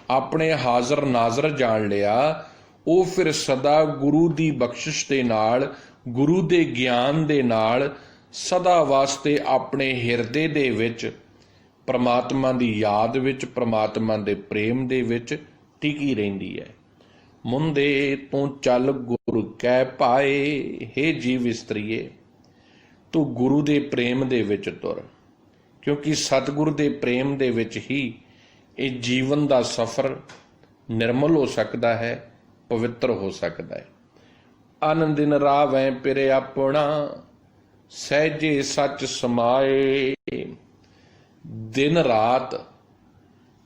ਆਪਣੇ ਹਾਜ਼ਰ ਨਾਜ਼ਰ ਜਾਣ ਲਿਆ, ਉਹ ਫਿਰ ਸਦਾ ਗੁਰੂ ਦੀ ਬਖਸ਼ਿਸ਼ ਦੇ ਨਾਲ, ਗੁਰੂ ਦੇ ਗਿਆਨ ਦੇ ਨਾਲ ਸਦਾ ਵਾਸਤੇ ਆਪਣੇ ਹਿਰਦੇ ਦੇ ਵਿੱਚ ਪ੍ਰਮਾਤਮਾ ਦੀ ਯਾਦ ਵਿੱਚ, ਪ੍ਰਮਾਤਮਾ ਦੇ ਪ੍ਰੇਮ ਦੇ ਵਿੱਚ ਟਿਕੀ ਰਹਿੰਦੀ ਹੈ। ਮੁੰਦੇ ਤੂੰ ਚੱਲ ਗੁਰੂ ਕਹਿ ਪਾਏ, ਹੇ ਜੀਵ ਇਸਤਰੀਏ ਤੂੰ ਗੁਰੂ ਦੇ ਪ੍ਰੇਮ ਦੇ ਵਿੱਚ ਤੁਰ, ਕਿਉਂਕਿ ਸਤਿਗੁਰੂ ਦੇ ਪ੍ਰੇਮ ਦੇ ਵਿੱਚ ਹੀ ਇਹ ਜੀਵਨ ਦਾ ਸਫ਼ਰ ਨਿਰਮਲ ਹੋ ਸਕਦਾ ਹੈ, ਪਵਿੱਤਰ ਹੋ ਸਕਦਾ ਹੈ। ਆਨੰਦ ਦਿਨ ਰਾਵੈ ਪਿਰ ਆਪਣਾ, ਸਹਿਜੇ ਸੱਚ ਸਮਾਏ। ਦਿਨ ਰਾਤ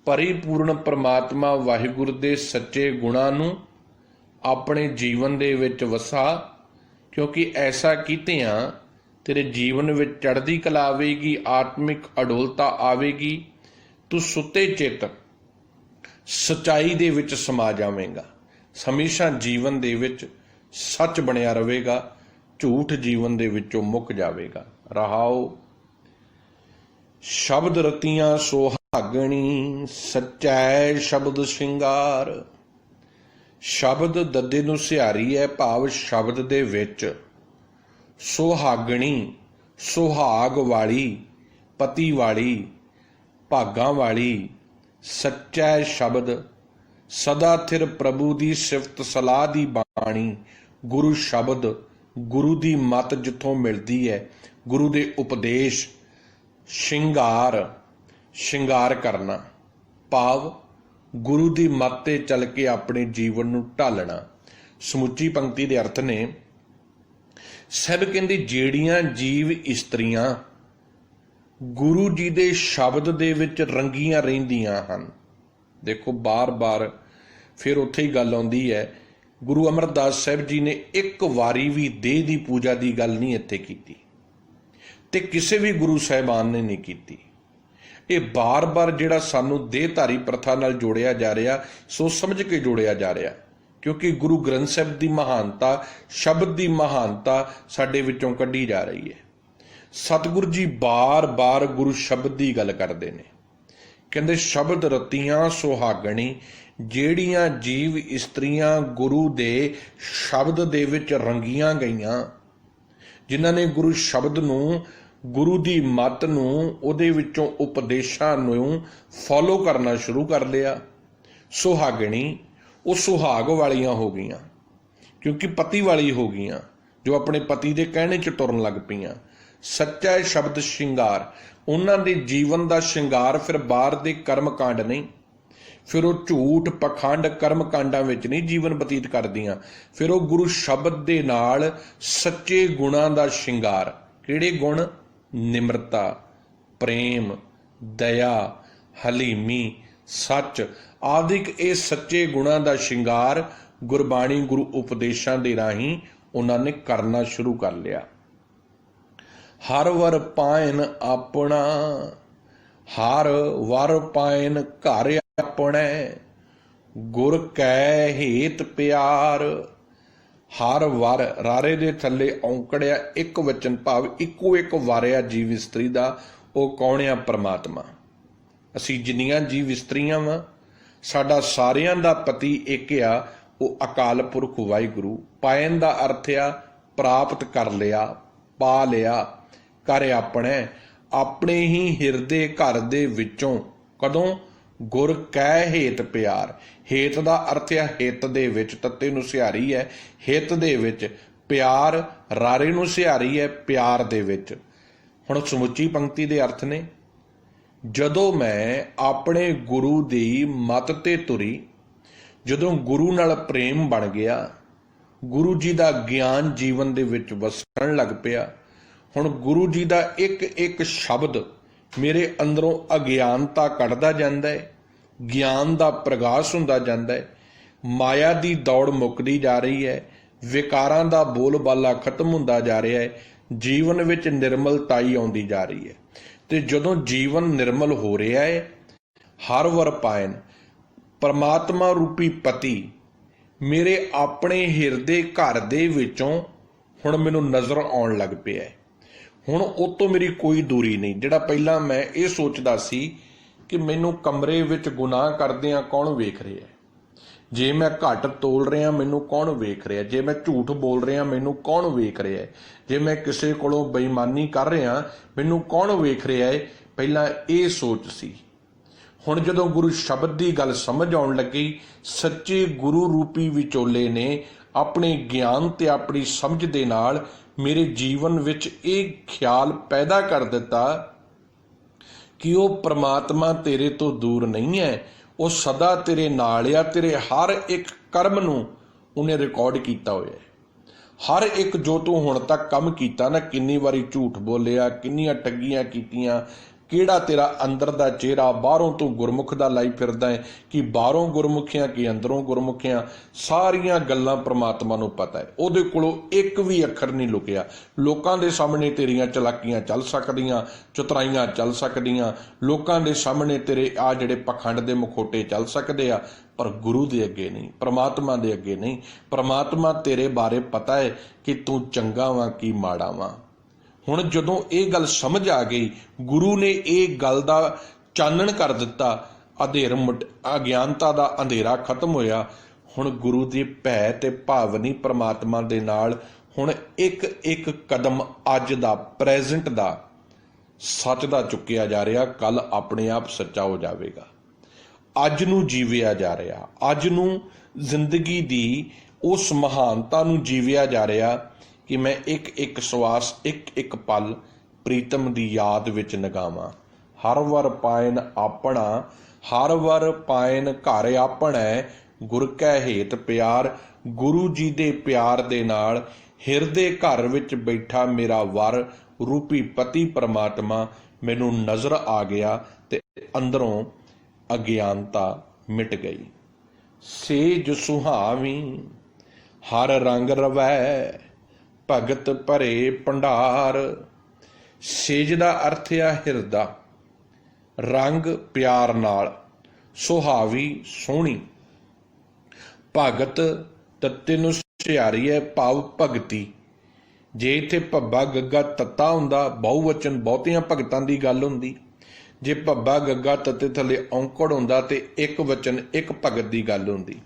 ਪਰਿਪੂਰਨ ਪ੍ਰਮਾਤਮਾ ਵਾਹਿਗੁਰੂ ਦੇ ਸੱਚੇ ਗੁਣਾਂ ਨੂੰ ਆਪਣੇ ਜੀਵਨ ਦੇ ਵਿੱਚ ਵਸਾ, ਕਿਉਂਕਿ ਐਸਾ ਕੀਤਿਆਂ ਤੇਰੇ ਜੀਵਨ ਵਿੱਚ ਚੜ੍ਹਦੀ ਕਲਾ ਆਵੇਗੀ, ਆਤਮਿਕ ਅਡੋਲਤਾ ਆਵੇਗੀ। ਤੂੰ ਸੁੱਤੇ ਚਿੱਤ ਸੱਚਾਈ ਦੇ ਵਿੱਚ ਸਮਾ ਜਾਵੇਂਗਾ, ਹਮੇਸ਼ਾ ਜੀਵਨ ਦੇ ਵਿੱਚ ਸੱਚ ਬਣਿਆ ਰਹੇਗਾ, ਝੂਠ ਜੀਵਨ ਦੇ ਵਿੱਚੋਂ ਮੁੱਕ ਜਾਵੇਗਾ। ਰਹਾਓ ਸ਼ਬਦ ਰਤੀਆਂ ਸੁਹਾਗਣੀ, ਸੱਚੈ ਸ਼ਬਦ ਸ਼ਿੰਗਾਰ। ਸ਼ਬਦ ਦੱਦੇ ਨੂੰ ਸਿਹਾਰੀ ਹੈ, ਭਾਵ ਸ਼ਬਦ ਦੇ ਵਿੱਚ ਸੁਹਾਗਣੀ, ਸੁਹਾਗ ਵਾਲੀ, ਪਤੀ ਵਾਲੀ, ਭਾਗਾਂ ਵਾਲੀ, ਸੱਚਾ ਸ਼ਬਦ, ਸਦਾ ਥਿਰ ਪ੍ਰਭੂ ਦੀ ਸਿਫਤ ਸਲਾਹ ਦੀ ਬਾਣੀ, ਗੁਰੂ ਸ਼ਬਦ, ਗੁਰੂ ਦੀ ਮੱਤ ਜਿੱਥੋਂ ਮਿਲਦੀ ਹੈ, ਗੁਰੂ ਦੇ ਉਪਦੇਸ਼। ਸ਼ਿੰਗਾਰ, ਸ਼ਿੰਗਾਰ ਕਰਨਾ ਭਾਵ ਗੁਰੂ ਦੀ ਮੱਤ ਤੇ ਚੱਲ ਕੇ ਆਪਣੇ ਜੀਵਨ ਨੂੰ ਢਾਲਣਾ। ਸਮੁੱਚੀ ਪੰਕਤੀ ਦੇ ਅਰਥ ਨੇ, ਸਭ ਕਹਿੰਦੇ ਜਿਹੜੀਆਂ ਜੀਵ ਇਸਤਰੀਆਂ ਗੁਰੂ ਜੀ ਦੇ ਸ਼ਬਦ ਦੇ ਵਿੱਚ ਰੰਗੀਆਂ ਰਹਿੰਦੀਆਂ ਹਨ। ਦੇਖੋ ਬਾਰ-ਬਾਰ ਫਿਰ ਉੱਥੇ ਹੀ ਗੱਲ ਆਉਂਦੀ ਹੈ, ਗੁਰੂ ਅਮਰਦਾਸ ਸਾਹਿਬ ਜੀ ਨੇ ਇੱਕ ਵਾਰੀ ਵੀ ਦੇਹ ਦੀ ਪੂਜਾ ਦੀ ਗੱਲ ਨਹੀਂ ਇੱਥੇ ਕੀਤੀ, ਤੇ ਕਿਸੇ ਵੀ ਗੁਰੂ ਸਾਹਿਬਾਨ ਨੇ ਨਹੀਂ ਕੀਤੀ। ਇਹ ਬਾਰ-ਬਾਰ ਜਿਹੜਾ ਸਾਨੂੰ ਦੇਹਧਾਰੀ ਪ੍ਰਥਾ ਨਾਲ ਜੋੜਿਆ ਜਾ ਰਿਹਾ, ਸੋਚ ਸਮਝ ਕੇ ਜੋੜਿਆ ਜਾ ਰਿਹਾ, ਕਿਉਂਕਿ ਗੁਰੂ ਗ੍ਰੰਥ ਸਾਹਿਬ ਦੀ ਮਹਾਨਤਾ, ਸ਼ਬਦ ਦੀ ਮਹਾਨਤਾ ਸਾਡੇ ਵਿੱਚੋਂ ਕੱਢੀ ਜਾ ਰਹੀ ਹੈ। ਸਤਿਗੁਰੂ ਜੀ ਬਾਰ-ਬਾਰ ਗੁਰੂ ਸ਼ਬਦ ਦੀ ਗੱਲ ਕਰਦੇ ਨੇ। ਕਹਿੰਦੇ ਸ਼ਬਦ ਰਤੀਆਂ ਸੁਹਾਗਣੀ, ਜਿਹੜੀਆਂ ਜੀਵ ਇਸਤਰੀਆਂ ਗੁਰੂ ਦੇ ਸ਼ਬਦ ਦੇ ਵਿੱਚ ਰੰਗੀਆਂ ਗਈਆਂ, ਜਿਨ੍ਹਾਂ ਨੇ ਗੁਰੂ ਸ਼ਬਦ ਨੂੰ, ਗੁਰੂ ਦੀ ਮੱਤ ਨੂੰ, ਉਹਦੇ ਵਿੱਚੋਂ ਉਪਦੇਸ਼ਾਂ ਨੂੰ ਫੋਲੋ ਕਰਨਾ ਸ਼ੁਰੂ ਕਰ ਲਿਆ। ਸੁਹਾਗਣੀ, ਉਹ ਸੁਹਾਗ ਵਾਲੀਆਂ ਹੋ ਗਈਆਂ, ਕਿਉਂਕਿ ਪਤੀ ਵਾਲੀ ਹੋ ਗਈਆਂ, ਜੋ ਆਪਣੇ ਪਤੀ ਦੇ ਕਹਿਣੇ 'ਚ ਤੁਰਨ ਲੱਗ ਪਈਆਂ। ਸੱਚਾ ਸ਼ਬਦ ਸ਼ਿੰਗਾਰ, ਉਹਨਾਂ ਦੇ ਜੀਵਨ ਦਾ ਸ਼ਿੰਗਾਰ ਫਿਰ ਬਾਹਰ ਦੇ ਕਰਮ ਕਾਂਡ ਨਹੀਂ, ਫਿਰ ਉਹ ਝੂਠ ਪਖੰਡ ਕਰਮ ਕਾਂਡਾਂ ਵਿੱਚ ਨਹੀਂ ਜੀਵਨ ਬਤੀਤ ਕਰਦੀਆਂ, ਫਿਰ ਉਹ ਗੁਰੂ ਸ਼ਬਦ ਦੇ ਨਾਲ ਸੱਚੇ ਗੁਣਾਂ ਦਾ ਸ਼ਿੰਗਾਰ। ਕਿਹੜੇ ਗੁਣ? ਨਿਮਰਤਾ, ਪ੍ਰੇਮ, ਦਇਆ, ਹਲੀਮੀ, ਸੱਚ ਆਦਿਕ ਇਹ ਸੱਚੇ ਗੁਣਾਂ ਦਾ ਸ਼ਿੰਗਾਰ ਗੁਰਬਾਣੀ, ਗੁਰੂ ਉਪਦੇਸ਼ਾਂ ਦੇ ਰਾਹੀਂ ਉਹਨਾਂ ਨੇ ਕਰਨਾ ਸ਼ੁਰੂ ਕਰ ਲਿਆ। ਹਰ ਵਰ ਪਾਇਨ ਆਪਣਾ, ਹਰ ਵਰ ਪਾਇਨ ਘਰ ਆਪਣੇ, ਗੁਰ ਕੈ ਹੇਤ ਪਿਆਰ। ਹਰ ਵਰ, ਰਾਰੇ ਦੇ ਥੱਲੇ ਔਂਕੜਿਆ ਇੱਕ ਵਚਨ, ਭਾਵ ਇੱਕੋ ਇੱਕ ਵਾਰਿਆ ਜੀਵ ਇਸਤਰੀ ਦਾ। ਉਹ ਕੌਣ ਆ? ਪਰਮਾਤਮਾ। ਅਸੀਂ ਜਿੰਨੀਆਂ ਜੀਵ ਇਸਤਰੀਆਂ ਵਾਂ, ਸਾਡਾ ਸਾਰਿਆਂ ਦਾ ਪਤੀ ਇੱਕ ਆ, ਉਹ ਅਕਾਲ ਪੁਰਖ ਵਾਹਿਗੁਰੂ। ਪਾਇਨ ਦਾ ਅਰਥ ਆ ਪ੍ਰਾਪਤ ਕਰ ਲਿਆ, ਪਾ ਲਿਆ, ਕਰ ਆਪਣੇ, ਆਪਣੇ ਹੀ ਹਿਰਦੇ ਘਰ ਦੇ ਵਿੱਚੋਂ। ਕਦੋਂ? ਗੁਰ ਕੈ ਹੇਤ ਪਿਆਰ। ਹੇਤ ਦਾ ਅਰਥ ਹੈ ਹਿੱਤ ਦੇ ਵਿੱਚ, ਤੱਤੇ ਨੂੰ ਸਿਹਾਰੀ ਹੈ ਹਿੱਤ ਦੇ ਵਿੱਚ, ਪਿਆਰ ਰਾਰੇ ਨੂੰ ਸਿਹਾਰੀ ਹੈ ਪਿਆਰ ਦੇ ਵਿੱਚ। ਹੁਣ ਸਮੁੱਚੀ ਪੰਕਤੀ ਦੇ ਅਰਥ ਨੇ, ਜਦੋਂ ਮੈਂ ਆਪਣੇ ਗੁਰੂ ਦੀ ਮੱਤ ਤੇ ਤੁਰੀ, ਜਦੋਂ ਗੁਰੂ ਨਾਲ ਪ੍ਰੇਮ ਬਣ ਗਿਆ, ਗੁਰੂ ਜੀ ਦਾ ਗਿਆਨ ਜੀਵਨ ਦੇ ਵਿੱਚ ਵਸਣ ਲੱਗ ਪਿਆ। ਹੁਣ ਗੁਰੂ ਜੀ ਦਾ ਇੱਕ ਇੱਕ ਸ਼ਬਦ ਮੇਰੇ ਅੰਦਰੋਂ ਅਗਿਆਨਤਾ ਕੱਢਦਾ ਜਾਂਦਾ ਹੈ, ਗਿਆਨ ਦਾ ਪ੍ਰਗਾਸ਼ ਹੁੰਦਾ ਜਾਂਦਾ ਹੈ, ਮਾਇਆ ਦੀ ਦੌੜ ਮੁੱਕਦੀ ਜਾ ਰਹੀ ਹੈ, ਵਿਕਾਰਾਂ ਦਾ ਬੋਲਬਾਲਾ ਖਤਮ ਹੁੰਦਾ ਜਾ ਰਿਹਾ ਹੈ, ਜੀਵਨ ਵਿੱਚ ਨਿਰਮਲਤਾਈ ਆਉਂਦੀ ਜਾ ਰਹੀ ਹੈ। ਤੇ ਜਦੋਂ ਜੀਵਨ ਨਿਰਮਲ ਹੋ ਰਿਹਾ ਹੈ, ਹਰ ਵਰ ਪਾਇਨ ਪਰਮਾਤਮਾ ਰੂਪੀ ਪਤੀ ਮੇਰੇ ਆਪਣੇ ਹਿਰਦੇ ਘਰ ਦੇ ਵਿੱਚੋਂ ਹੁਣ ਮੈਨੂੰ ਨਜ਼ਰ ਆਉਣ ਲੱਗ ਪਿਆ ਹੈ। ਹੁਣ ਉਹ ਤੋਂ ਮੇਰੀ ਕੋਈ ਦੂਰੀ ਨਹੀਂ। ਜਿਹੜਾ ਪਹਿਲਾਂ ਮੈਂ ਇਹ ਸੋਚਦਾ ਸੀ ਕਿ ਮੈਨੂੰ ਕਮਰੇ ਵਿੱਚ ਗੁਨਾਹ ਕਰਦਿਆਂ ਕੌਣ ਵੇਖ ਰਿਹਾ, ਜੇ ਮੈਂ ਘੱਟ ਤੋਲ ਰਿਹਾ ਮੈਨੂੰ ਕੌਣ ਵੇਖ ਰਿਹਾ, ਜੇ ਮੈਂ ਝੂਠ ਬੋਲ ਰਿਹਾ ਮੈਨੂੰ ਕੌਣ ਵੇਖ ਰਿਹਾ, ਜੇ ਮੈਂ ਕਿਸੇ ਕੋਲੋਂ ਬੇਈਮਾਨੀ ਕਰ ਰਿਹਾ ਮੈਨੂੰ ਕੌਣ ਵੇਖ ਰਿਹਾ ਹੈ, ਪਹਿਲਾਂ ਇਹ ਸੋਚ ਸੀ। ਹੁਣ ਜਦੋਂ ਗੁਰੂ ਸ਼ਬਦ ਦੀ ਗੱਲ ਸਮਝ ਆਉਣ ਲੱਗੀ, ਸੱਚੇ ਗੁਰੂ ਰੂਪੀ ਵਿਚੋਲੇ ਨੇ ਆਪਣੇ ਗਿਆਨ ਤੇ ਆਪਣੀ ਸਮਝ ਦੇ ਨਾਲ ਮੇਰੇ ਜੀਵਨ ਵਿੱਚ ਇਹ ਖਿਆਲ ਪੈਦਾ ਕਰ ਦਿੱਤਾ ਕਿ ਉਹ ਪ੍ਰਮਾਤਮਾ ਤੇਰੇ ਤੋਂ ਦੂਰ ਨਹੀਂ ਹੈ, ਉਹ ਸਦਾ ਤੇਰੇ ਨਾਲ ਆ। ਤੇਰੇ ਹਰ ਇੱਕ ਕਰਮ ਨੂੰ ਉਹਨੇ ਰਿਕਾਰਡ ਕੀਤਾ ਹੋਇਆ ਹੈ। ਹਰ ਇੱਕ ਜੋ ਤੂੰ ਹੁਣ ਤੱਕ ਕੰਮ ਕੀਤਾ ਨਾ, ਕਿੰਨੀ ਵਾਰੀ ਝੂਠ ਬੋਲਿਆ, ਕਿੰਨੀਆਂ ਠੱਗੀਆਂ ਕੀਤੀਆਂ, ਕਿਹੜਾ ਤੇਰਾ ਅੰਦਰ ਦਾ ਚਿਹਰਾ, ਬਾਹਰੋਂ ਤੂੰ ਗੁਰਮੁਖ ਦਾ ਲਾਈ ਫਿਰਦਾ ਹੈ ਕਿ ਬਾਹਰੋਂ ਗੁਰਮੁਖੀਆਂ ਕਿ ਅੰਦਰੋਂ ਗੁਰਮੁਖੀਆਂ, ਸਾਰੀਆਂ ਗੱਲਾਂ ਪ੍ਰਮਾਤਮਾ ਨੂੰ ਪਤਾ ਹੈ। ਉਹਦੇ ਕੋਲੋਂ ਇੱਕ ਵੀ ਅੱਖਰ ਨਹੀਂ ਲੁਕਿਆ। ਲੋਕਾਂ ਦੇ ਸਾਹਮਣੇ ਤੇਰੀਆਂ ਚਲਾਕੀਆਂ ਚੱਲ ਸਕਦੀਆਂ, ਚਤੁਰਾਈਆਂ ਚੱਲ ਸਕਦੀਆਂ, ਲੋਕਾਂ ਦੇ ਸਾਹਮਣੇ ਤੇਰੇ ਆ ਜਿਹੜੇ ਪਖੰਡ ਦੇ ਮੁਖੋਟੇ ਚੱਲ ਸਕਦੇ ਆ, ਪਰ ਗੁਰੂ ਦੇ ਅੱਗੇ ਨਹੀਂ, ਪ੍ਰਮਾਤਮਾ ਦੇ ਅੱਗੇ ਨਹੀਂ। ਪ੍ਰਮਾਤਮਾ ਤੇਰੇ ਬਾਰੇ ਪਤਾ ਹੈ ਕਿ ਤੂੰ ਚੰਗਾ ਵਾਂ ਕਿ ਮਾੜਾ ਵਾਂ। ਹੁਣ ਜਦੋਂ ਇਹ ਗੱਲ ਸਮਝ ਆ ਗਈ, ਗੁਰੂ ਨੇ ਇਹ ਗੱਲ ਦਾ ਚਾਨਣ ਕਰ ਦਿੱਤਾ, ਅਗਿਆਨਤਾ ਦਾ ਅੰਧੇਰਾ ਖਤਮ ਹੋਇਆ। ਹੁਣ ਗੁਰੂ ਦੀ ਭੈ ਤੇ ਭਾਵਨੀ ਪ੍ਰਮਾਤਮਾ ਦੇ ਨਾਲ ਹੁਣ ਇੱਕ ਇੱਕ ਕਦਮ ਅੱਜ ਦਾ, ਪ੍ਰੈਜ਼ੈਂਟ ਦਾ, ਸੱਚ ਦਾ ਚੁੱਕਿਆ ਜਾ ਰਿਹਾ। ਕੱਲ ਆਪਣੇ ਆਪ ਸੱਚਾ ਹੋ ਜਾਵੇਗਾ। ਅੱਜ ਨੂੰ ਜੀਵਿਆ ਜਾ ਰਿਹਾ, ਅੱਜ ਨੂੰ ਜ਼ਿੰਦਗੀ ਦੀ ਉਸ ਮਹਾਨਤਾ ਨੂੰ ਜੀਵਿਆ ਜਾ ਰਿਹਾ ਕਿ ਮੈਂ ਇੱਕ ਇੱਕ ਸਵਾਸ, ਇੱਕ ਇੱਕ ਪਲ ਪ੍ਰੀਤਮ ਦੀ ਯਾਦ ਵਿੱਚ ਨਗਾਵਾਂ। ਹਰ ਵਰ ਪਾਇਨ ਆਪਣਾ, ਹਰ ਵਰ ਪਾਇਨ ਘਰ ਆਪਣਾ, ਗੁਰ ਕੈ ਹੇਤ ਪਿਆਰ। ਗੁਰੂ ਜੀ ਦੇ ਪਿਆਰ ਦੇ ਨਾਲ ਹਿਰਦੇ ਘਰ ਵਿੱਚ ਬੈਠਾ ਮੇਰਾ ਵਰ ਰੂਪੀ ਪਤੀ ਪ੍ਰਮਾਤਮਾ ਮੈਨੂੰ ਨਜ਼ਰ ਆ ਗਿਆ ਤੇ ਅੰਦਰੋਂ ਅਗਿਆਨਤਾ ਮਿਟ ਗਈ। ਸੇਜ ਸੁਹਾਵੀ ਹਰ ਰੰਗ ਰਵੈ, ਭਗਤ ਭਰੇ ਭੰਡਾਰ। ਸੇਜ ਦਾ ਅਰਥ ਆ ਹਿਰਦਾ, ਰੰਗ ਪਿਆਰ ਨਾਲ, ਸੁਹਾਵੀ ਸੋਹਣੀ, ਭਗਤ ਤੱਤੇ ਨੂੰ ਸਿਹਾਰੀ ਹੈ ਭਾਵ ਭਗਤੀ। ਜੇ ਇੱਥੇ ਭੱਬਾ ਗੱਗਾ ਤੱਤਾ ਹੁੰਦਾ, ਬਹੁਵਚਨ ਬਹੁਤੀਆਂ ਭਗਤਾਂ ਦੀ ਗੱਲ ਹੁੰਦੀ। ਜੇ ਭੱਬਾ ਗੱਗਾ ਤੱਤੇ ਥੱਲੇ ਔਂਕੜ ਹੁੰਦਾ ਤੇ ਇੱਕ ਵਚਨ ਇੱਕ ਭਗਤ ਦੀ ਗੱਲ ਹੁੰਦੀ।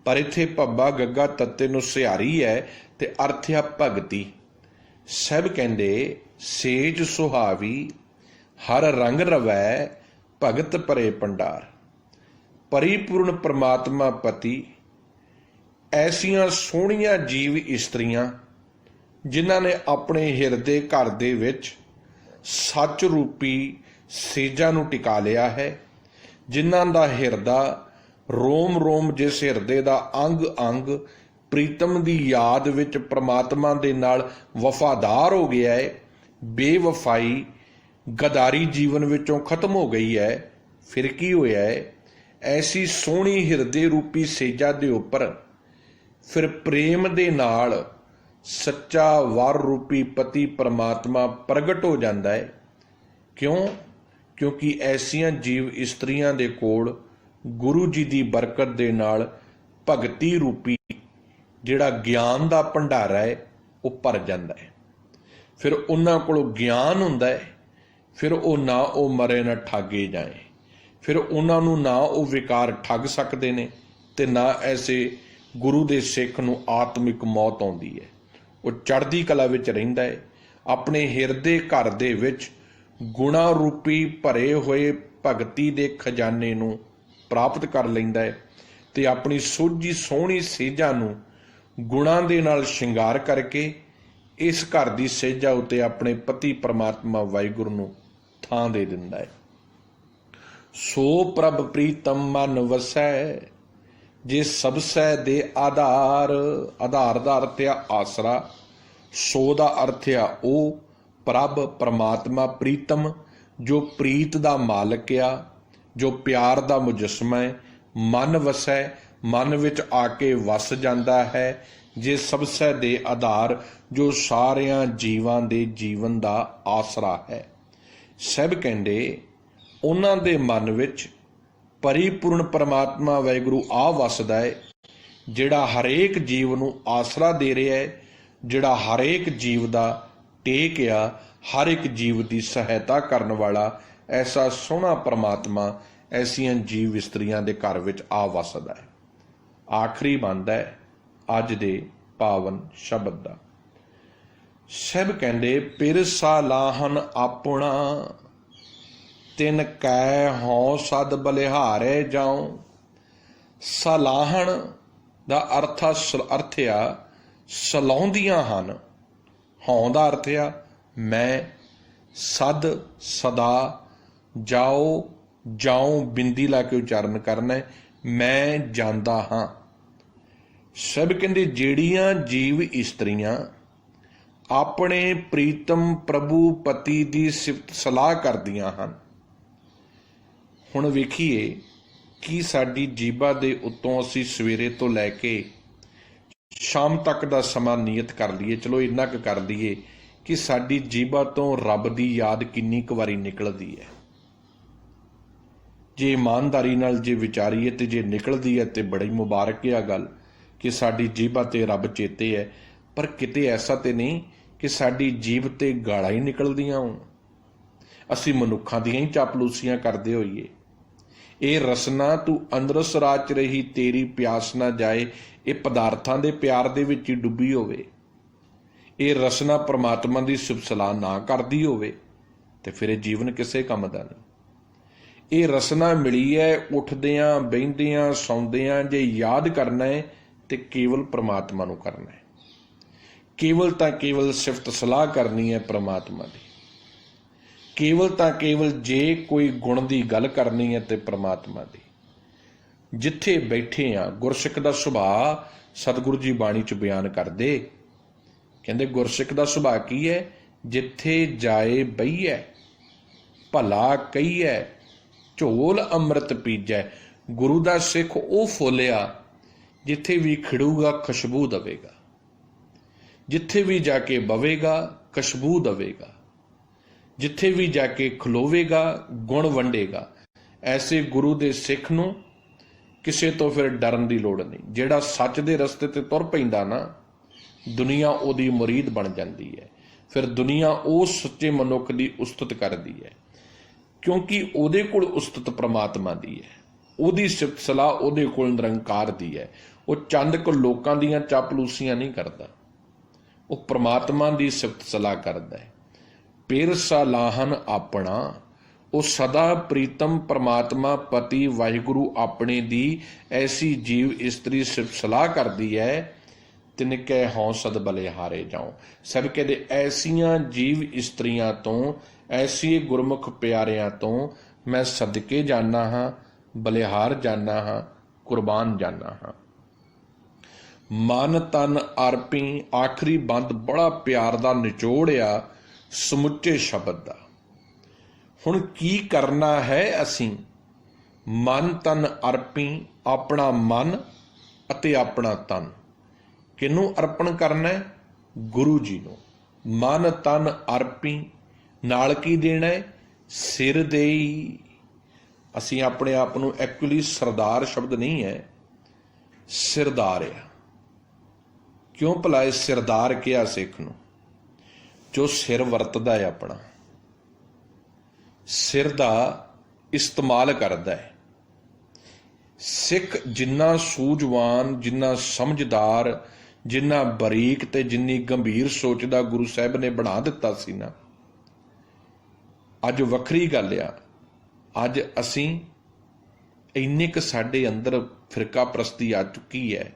ਪਰ ਇੱਥੇ ਭੱਬਾ ਗੱਗਾ ਤੱਤੇ ਨੂੰ ਸਿਹਾਰੀ ਹੈ ਤੇ ਅਰਥ ਆ ਭਗਤੀ। ਸਭ ਕਹਿੰਦੇ ਸੇਜ ਸੁਹਾਵੀ ਹਰ ਰੰਗ ਰਵੈ, ਭਗਤ ਭਰੇ ਭੰਡਾਰ। ਪਰਿਪੂਰਨ ਪ੍ਰਮਾਤਮਾ ਪਤੀ, ਐਸੀਆਂ ਸੋਹਣੀਆਂ ਜੀਵ ਇਸਤਰੀਆਂ ਜਿਨ੍ਹਾਂ ਨੇ ਆਪਣੇ ਹਿਰਦੇ ਘਰ ਦੇ ਵਿੱਚ ਸੱਚ ਰੂਪੀ ਸੇਜਾਂ ਨੂੰ ਟਿਕਾ ਲਿਆ ਹੈ, ਜਿਨ੍ਹਾਂ ਦਾ ਹਿਰਦਾ ਰੋਮ ਰੋਮ, ਜਿਸ ਹਿਰਦੇ ਦਾ ਅੰਗ ਅੰਗ ਪ੍ਰੀਤਮ ਦੀ ਯਾਦ ਵਿੱਚ ਪ੍ਰਮਾਤਮਾ ਦੇ ਨਾਲ ਵਫਾਦਾਰ ਹੋ ਗਿਆ ਹੈ। ਬੇਵਫਾਈ, ਗਦਾਰੀ ਜੀਵਨ ਵਿੱਚੋਂ ਖਤਮ ਹੋ ਗਈ ਹੈ। ਫਿਰ ਕੀ ਹੋਇਆ ਹੈ? ਐਸੀ ਸੋਹਣੀ ਹਿਰਦੇ ਰੂਪੀ ਸੇਜਾ ਦੇ ਉੱਪਰ ਫਿਰ ਪ੍ਰੇਮ ਦੇ ਨਾਲ ਸੱਚਾ ਵਰ ਰੂਪੀ ਪਤੀ ਪ੍ਰਮਾਤਮਾ ਪ੍ਰਗਟ ਹੋ ਜਾਂਦਾ ਹੈ। ਕਿਉਂ? ਕਿਉਂਕਿ ਐਸੀਆਂ ਜੀਵ ਇਸਤਰੀਆਂ ਦੇ ਕੋਲ ਗੁਰੂ ਜੀ ਦੀ ਬਰਕਤ ਦੇ ਨਾਲ ਭਗਤੀ ਰੂਪੀ ਜਿਹੜਾ ਗਿਆਨ ਦਾ ਭੰਡਾਰਾ ਹੈ ਉਹ ਭਰ ਜਾਂਦਾ ਹੈ। ਫਿਰ ਉਹਨਾਂ ਕੋਲੋਂ ਗਿਆਨ ਹੁੰਦਾ ਹੈ, ਫਿਰ ਉਹ ਨਾ ਉਹ ਮਰੇ ਨਾ ਠਾਗੇ ਜਾਏ, ਫਿਰ ਉਹਨਾਂ ਨੂੰ ਨਾ ਉਹ ਵਿਕਾਰ ਠੱਗ ਸਕਦੇ ਨੇ ਤੇ ਨਾ ਐਸੇ ਗੁਰੂ ਦੇ ਸਿੱਖ ਨੂੰ ਆਤਮਿਕ ਮੌਤ ਆਉਂਦੀ ਹੈ। ਉਹ ਚੜ੍ਹਦੀ ਕਲਾ ਵਿੱਚ ਰਹਿੰਦਾ ਹੈ, ਆਪਣੇ ਹਿਰਦੇ ਘਰ ਦੇ ਵਿੱਚ ਗੁਣਾ ਰੂਪੀ ਭਰੇ ਹੋਏ ਭਗਤੀ ਦੇ ਖਜ਼ਾਨੇ ਨੂੰ ਪ੍ਰਾਪਤ ਕਰ ਲੈਂਦਾ ਹੈ ਤੇ ਆਪਣੀ ਸੋਝੀ ਸੋਹਣੀ ਸੇਜਾਂ ਨੂੰ ਗੁਣਾਂ ਦੇ ਨਾਲ ਸ਼ਿੰਗਾਰ ਕਰਕੇ ਇਸ ਘਰ ਦੀ ਸੇਜਾ ਉੱਤੇ ਆਪਣੇ ਪਤੀ ਪਰਮਾਤਮਾ ਵਾਹਿਗੁਰੂ ਨੂੰ ਥਾਂ ਦੇ ਦਿੰਦਾ ਹੈ। ਸੋ ਪ੍ਰਭ ਪ੍ਰੀਤਮ ਮਨ ਵਸੈ, ਜੇ ਸਬਸੈ ਦੇ ਆਧਾਰ। ਆਧਾਰ ਦਾ ਅਰਥ ਆ ਆਸਰਾ, ਸੋ ਦਾ ਅਰਥ ਆ ਉਹ ਪ੍ਰਭ ਪਰਮਾਤਮਾ, ਪ੍ਰੀਤਮ ਜੋ ਪ੍ਰੀਤ ਦਾ ਮਾਲਕ ਆ, ਜੋ ਪਿਆਰ ਦਾ ਮੁਜੱਸਮਾ ਹੈ। ਮਨ ਵਸੈ, ਮਨ ਵਿੱਚ ਆ ਕੇ ਵਸ ਜਾਂਦਾ ਹੈ। ਜੇ ਸਬਸੈ ਦੇ ਆਧਾਰ, ਜੋ ਸਾਰਿਆਂ ਜੀਵਾਂ ਦੇ ਜੀਵਨ ਦਾ ਆਸਰਾ ਹੈ। ਸਭ ਕਹਿੰਦੇ ਉਹਨਾਂ ਦੇ ਮਨ ਵਿੱਚ ਪਰਿਪੂਰਨ ਪਰਮਾਤਮਾ ਵਾਹਿਗੁਰੂ ਆ ਵਸਦਾ ਹੈ, ਜਿਹੜਾ ਹਰੇਕ ਜੀਵ ਨੂੰ ਆਸਰਾ ਦੇ ਰਿਹਾ ਹੈ, ਜਿਹੜਾ ਹਰੇਕ ਜੀਵ ਦਾ ਟੇਕ ਆ, ਹਰ ਇੱਕ ਜੀਵ ਦੀ ਸਹਾਇਤਾ ਕਰਨ ਵਾਲਾ ਐਸਾ ਸੋਹਣਾ ਪਰਮਾਤਮਾ ਐਸੀਆਂ ਜੀਵ ਇਸਤਰੀਆਂ ਦੇ ਘਰ ਵਿੱਚ ਆ ਵਸਦਾ ਹੈ। ਆਖਰੀ ਬੰਦ ਹੈ ਅੱਜ ਦੇ ਪਾਵਨ ਸ਼ਬਦ ਦਾ। ਸਭ ਕਹਿੰਦੇ ਪਿਰ ਸਾਲਾਹਨ ਆਪਣਾ, ਤਿਨ ਕੈ ਹਉ ਸਦ ਬਲਿਹਾਰੇ ਜਾਉ। ਸਲਾਹਣ ਦਾ ਅਰਥ ਆ ਸਲਾਉਂਦੀਆਂ ਹਨ। ਹਉ ਦਾ ਅਰਥ ਆ ਮੈਂ, ਸਦ ਸਦਾ, ਜਾਓ ਜਾਉ ਬਿੰਦੀ ਲਾ ਕੇ ਉਚਾਰਨ ਕਰਨਾ ਹੈ, ਮੈਂ ਜਾਂਦਾ ਹਾਂ। ਸਭ ਕਹਿੰਦੇ ਜਿਹੜੀਆਂ ਜੀਵ ਇਸਤਰੀਆਂ ਆਪਣੇ ਪ੍ਰੀਤਮ ਪ੍ਰਭੂ ਪਤੀ ਦੀ ਸਿਫਤ ਸਲਾਹ ਕਰਦੀਆਂ ਹਨ। ਹੁਣ ਵੇਖੀਏ ਕਿ ਸਾਡੀ ਜੀਭਾ ਦੇ ਉੱਤੋਂ ਅਸੀਂ ਸਵੇਰੇ ਤੋਂ ਲੈ ਕੇ ਸ਼ਾਮ ਤੱਕ ਦਾ ਸਮਾਂ ਨਿਯਤ ਕਰ ਲਈਏ। ਚਲੋ ਇੰਨਾ ਕੁ ਕਰ ਦਈਏ ਕਿ ਸਾਡੀ ਜੀਭਾ ਤੋਂ ਰੱਬ ਦੀ ਯਾਦ ਕਿੰਨੀ ਕੁ ਵਾਰੀ ਨਿਕਲਦੀ ਹੈ। ਜੇ ਇਮਾਨਦਾਰੀ ਨਾਲ ਜੇ ਵਿਚਾਰੀਏ ਤੇ ਜੇ ਨਿਕਲਦੀ ਹੈ ਤੇ ਬੜੀ ਮੁਬਾਰਕ ਹੈ ਗੱਲ ਕਿ ਸਾਡੀ ਜੀਭਾ ਤੇ ਰੱਬ ਚੇਤੇ ਹੈ। ਪਰ ਕਿਤੇ ਐਸਾ ਤੇ ਨਹੀਂ ਕਿ ਸਾਡੀ ਜੀਭ ਤੇ ਗਾਲਾਂ ਹੀ ਨਿਕਲਦੀਆਂ ਹੋਣ, ਅਸੀਂ ਮਨੁੱਖਾਂ ਦੀਆਂ ਹੀ ਚਾਪਲੂਸੀਆਂ ਕਰਦੇ ਹੋਈਏ। ਇਹ ਰਸਨਾ ਤੂੰ ਅੰਦਰਸ ਰਾਚ ਰਹੀ, ਤੇਰੀ ਪਿਆਸ ਨਾ ਜਾਏ, ਇਹ ਪਦਾਰਥਾਂ ਦੇ ਪਿਆਰ ਦੇ ਵਿੱਚ ਹੀ ਡੁੱਬੀ ਹੋਵੇ। ਇਹ ਰਸਨਾ ਪਰਮਾਤਮਾ ਦੀ ਸਿਫਤ ਸਲਾਹ ਨਾ ਕਰਦੀ ਹੋਵੇ ਤੇ ਫਿਰ ਇਹ ਜੀਵਨ ਕਿਸੇ ਕੰਮ ਦਾ ਨਹੀਂ। ਇਹ ਰਸਨਾ ਮਿਲੀ ਹੈ ਉੱਠਦਿਆਂ ਬਹਿੰਦਿਆਂ ਸੌਂਦਿਆਂ, ਜੇ ਯਾਦ ਕਰਨਾ ਹੈ ਤੇ ਕੇਵਲ ਪਰਮਾਤਮਾ ਨੂੰ ਕਰਨਾ ਹੈ। ਕੇਵਲ ਤਾਂ ਕੇਵਲ ਸਿਫਤ ਸਲਾਹ ਕਰਨੀ ਹੈ ਪਰਮਾਤਮਾ ਦੀ। ਕੇਵਲ ਤਾਂ ਕੇਵਲ ਜੇ ਕੋਈ ਗੁਣ ਦੀ ਗੱਲ ਕਰਨੀ ਹੈ ਤੇ ਪਰਮਾਤਮਾ ਦੀ। ਜਿੱਥੇ ਬੈਠੇ ਆ ਗੁਰਸਿੱਖ ਦਾ ਸੁਭਾਅ ਸਤਿਗੁਰੂ ਜੀ ਬਾਣੀ 'ਚ ਬਿਆਨ ਕਰਦੇ, ਕਹਿੰਦੇ ਗੁਰਸਿੱਖ ਦਾ ਸੁਭਾਅ ਕੀ ਹੈ? ਜਿੱਥੇ ਜਾਏ ਬਈਐ ਭਲਾ ਕਹੀਐ, ਝੋਲ ਅੰਮ੍ਰਿਤ ਪੀਜੈ। ਗੁਰੂ ਦਾ ਸਿੱਖ ਉਹ ਫੁੱਲਿਆ ਜਿੱਥੇ ਵੀ ਖਿੜੂਗਾ ਖੁਸ਼ਬੂ ਦਵੇਗਾ, ਜਿੱਥੇ ਵੀ ਜਾ ਕੇ ਬਵੇਗਾ ਖੁਸ਼ਬੂ ਦਵੇਗਾ, ਜਿੱਥੇ ਵੀ ਜਾ ਕੇ ਖਲੋਵੇਗਾ ਗੁਣ ਵੰਡੇਗਾ। ਐਸੇ ਗੁਰੂ ਦੇ ਸਿੱਖ ਨੂੰ ਕਿਸੇ ਤੋਂ ਫਿਰ ਡਰਨ ਦੀ ਲੋੜ ਨਹੀਂ। ਜਿਹੜਾ ਸੱਚ ਦੇ ਰਸਤੇ ਤੇ ਤੁਰ ਪੈਂਦਾ ਨਾ, ਦੁਨੀਆ ਉਹਦੀ ਮੁਰੀਦ ਬਣ ਜਾਂਦੀ ਹੈ। ਫਿਰ ਦੁਨੀਆ ਉਸ ਸੱਚੇ ਮਨੁੱਖ ਦੀ ਉਸਤਤ ਕਰਦੀ ਹੈ, ਕਿਉਂਕਿ ਉਹਦੇ ਕੋਲ ਉਸਤਤ ਪ੍ਰਮਾਤਮਾ ਦੀ ਹੈ, ਉਹਦੀ ਸਿਫਤ ਸਲਾਹ ਉਹਦੇ ਕੋਲ ਨਿਰੰਕਾਰ ਦੀ ਹੈ। ਉਹ ਚੰਦ ਕੁ ਲੋਕਾਂ ਦੀਆਂ ਚਾਪਲੂਸੀਆਂ ਨਹੀਂ ਕਰਦਾ, ਉਹ ਪ੍ਰਮਾਤਮਾ ਦੀ ਸਿਫਤ ਸਲਾਹ ਕਰਦਾ ਹੈ। ਪਿਰ ਸਲਾਹਨ ਆਪਣਾ, ਉਹ ਸਦਾ ਪ੍ਰੀਤਮ ਪ੍ਰਮਾਤਮਾ ਪਤੀ ਵਾਹਿਗੁਰੂ ਆਪਣੇ ਦੀ ਐਸੀ ਜੀਵ ਇਸਤਰੀ ਸਿਫਤ ਸਲਾਹ ਕਰਦੀ ਹੈ, ਤਿਨਕੇ ਹਉ ਸਦ ਬਲਿਹਾਰੇ ਜਾਉ। ਸਭ ਕਹਿੰਦੇ ਐਸੀਆਂ ਜੀਵ ਇਸਤਰੀਆਂ ਤੋਂ, ਐਸੀ ਗੁਰਮੁਖ ਪਿਆਰਿਆਂ ਤੋਂ ਮੈਂ ਸਦਕੇ ਜਾਨਾ ਹਾਂ, ਬਲਿਹਾਰ ਜਾਨਾ ਹਾਂ, ਕੁਰਬਾਨ ਜਾਨਾ ਹਾਂ। ਮਨ ਤਨ ਅਰਪੀ, ਆਖਰੀ ਬੰਦ ਬੜਾ ਪਿਆਰ ਦਾ ਨਿਚੋੜ ਆ ਸਮੁੱਚੇ ਸ਼ਬਦ ਦਾ। ਹੁਣ ਕੀ ਕਰਨਾ ਹੈ ਅਸੀਂ? ਮਨ ਤਨ ਅਰਪੀ, ਆਪਣਾ ਮਨ ਅਤੇ ਆਪਣਾ ਤਨ ਕਿਹਨੂੰ ਅਰਪਣ ਕਰਨਾ ਹੈ? ਗੁਰੂ ਜੀ ਨੂੰ। ਮਨ ਤਨ ਅਰਪੀ ਨਾਲ ਕੀ ਦੇਣਾ ਹੈ? ਸਿਰ ਦੇਈ। ਅਸੀਂ ਆਪਣੇ ਆਪ ਨੂੰ ਐਕਚੁਅਲੀ ਸਰਦਾਰ ਸ਼ਬਦ ਨਹੀਂ ਹੈ, ਸਿਰਦਾਰ ਆ। ਕਿਉਂ ਭਲਾ ਇਹ ਸਿਰਦਾਰ ਕਿਹਾ ਸਿੱਖ ਨੂੰ? ਜੋ ਸਿਰ ਵਰਤਦਾ ਹੈ, ਆਪਣਾ ਸਿਰ ਦਾ ਇਸਤੇਮਾਲ ਕਰਦਾ ਹੈ। ਸਿੱਖ ਜਿੰਨਾ ਸੂਝਵਾਨ, ਜਿੰਨਾ ਸਮਝਦਾਰ, ਜਿੰਨਾ ਬਰੀਕ ਤੇ ਜਿੰਨੀ ਗੰਭੀਰ ਸੋਚ ਦਾ ਗੁਰੂ ਸਾਹਿਬ ਨੇ ਬਣਾ ਦਿੱਤਾ ਸੀ ਨਾ, ਅੱਜ ਵੱਖਰੀ ਗੱਲ ਆ। ਅੱਜ ਅਸੀਂ ਇੰਨੇ ਕੁ ਸਾਡੇ ਅੰਦਰ ਫਿਰਕਾ ਪ੍ਰਸਤੀ ਆ ਚੁੱਕੀ ਹੈ,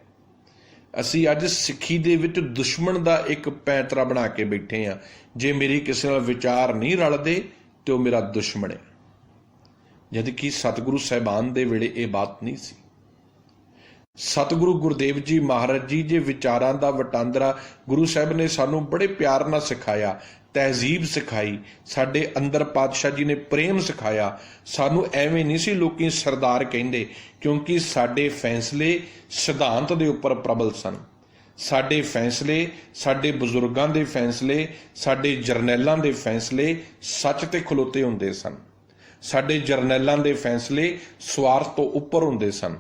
ਅਸੀਂ ਅੱਜ ਸਿੱਖੀ ਦੇ ਵਿੱਚ ਦੁਸ਼ਮਣ ਦਾ ਇੱਕ ਪੈਂਤਰਾ ਬਣਾ ਕੇ ਬੈਠੇ ਹਾਂ। ਜੇ ਮੇਰੀ ਕਿਸੇ ਨਾਲ ਵਿਚਾਰ ਨਹੀਂ ਰਲਦੇ ਤੇ ਉਹ ਮੇਰਾ ਦੁਸ਼ਮਣ ਹੈ, ਜਦ ਕਿ ਸਤਿਗੁਰੂ ਸਾਹਿਬਾਨ ਦੇ ਵੇਲੇ ਇਹ ਬਾਤ ਨਹੀਂ ਸੀ। ਸਤਿਗੁਰੂ ਗੁਰਦੇਵ ਜੀ ਮਹਾਰਾਜ ਜੀ ਜੇ ਵਿਚਾਰਾਂ ਦਾ ਵਟਾਂਦਰਾ ਗੁਰੂ ਸਾਹਿਬ ਨੇ ਸਾਨੂੰ ਬੜੇ ਪਿਆਰ ਨਾਲ ਸਿਖਾਇਆ, ਤਹਿਜ਼ੀਬ ਸਿਖਾਈ, ਸਾਡੇ ਅੰਦਰ ਪਾਤਸ਼ਾਹ ਜੀ ਨੇ ਪ੍ਰੇਮ ਸਿਖਾਇਆ। ਸਾਨੂੰ ਐਵੇਂ ਨਹੀਂ ਸੀ ਲੋਕੀ ਸਰਦਾਰ ਕਹਿੰਦੇ, ਕਿਉਂਕਿ ਸਾਡੇ ਫੈਸਲੇ ਸਿਧਾਂਤ ਦੇ ਉੱਪਰ ਪ੍ਰਬਲ ਸਨ। ਸਾਡੇ ਫੈਸਲੇ, ਸਾਡੇ ਬਜ਼ੁਰਗਾਂ ਦੇ ਫੈਸਲੇ, ਸਾਡੇ ਜਰਨੈਲਾਂ ਦੇ ਫੈਸਲੇ ਸੱਚ ਤੇ ਖਲੋਤੇ ਹੁੰਦੇ ਸਨ। ਸਾਡੇ ਜਰਨੈਲਾਂ ਦੇ ਫੈਸਲੇ ਸਵਾਰਥ ਤੋਂ ਉੱਪਰ ਹੁੰਦੇ ਸਨ।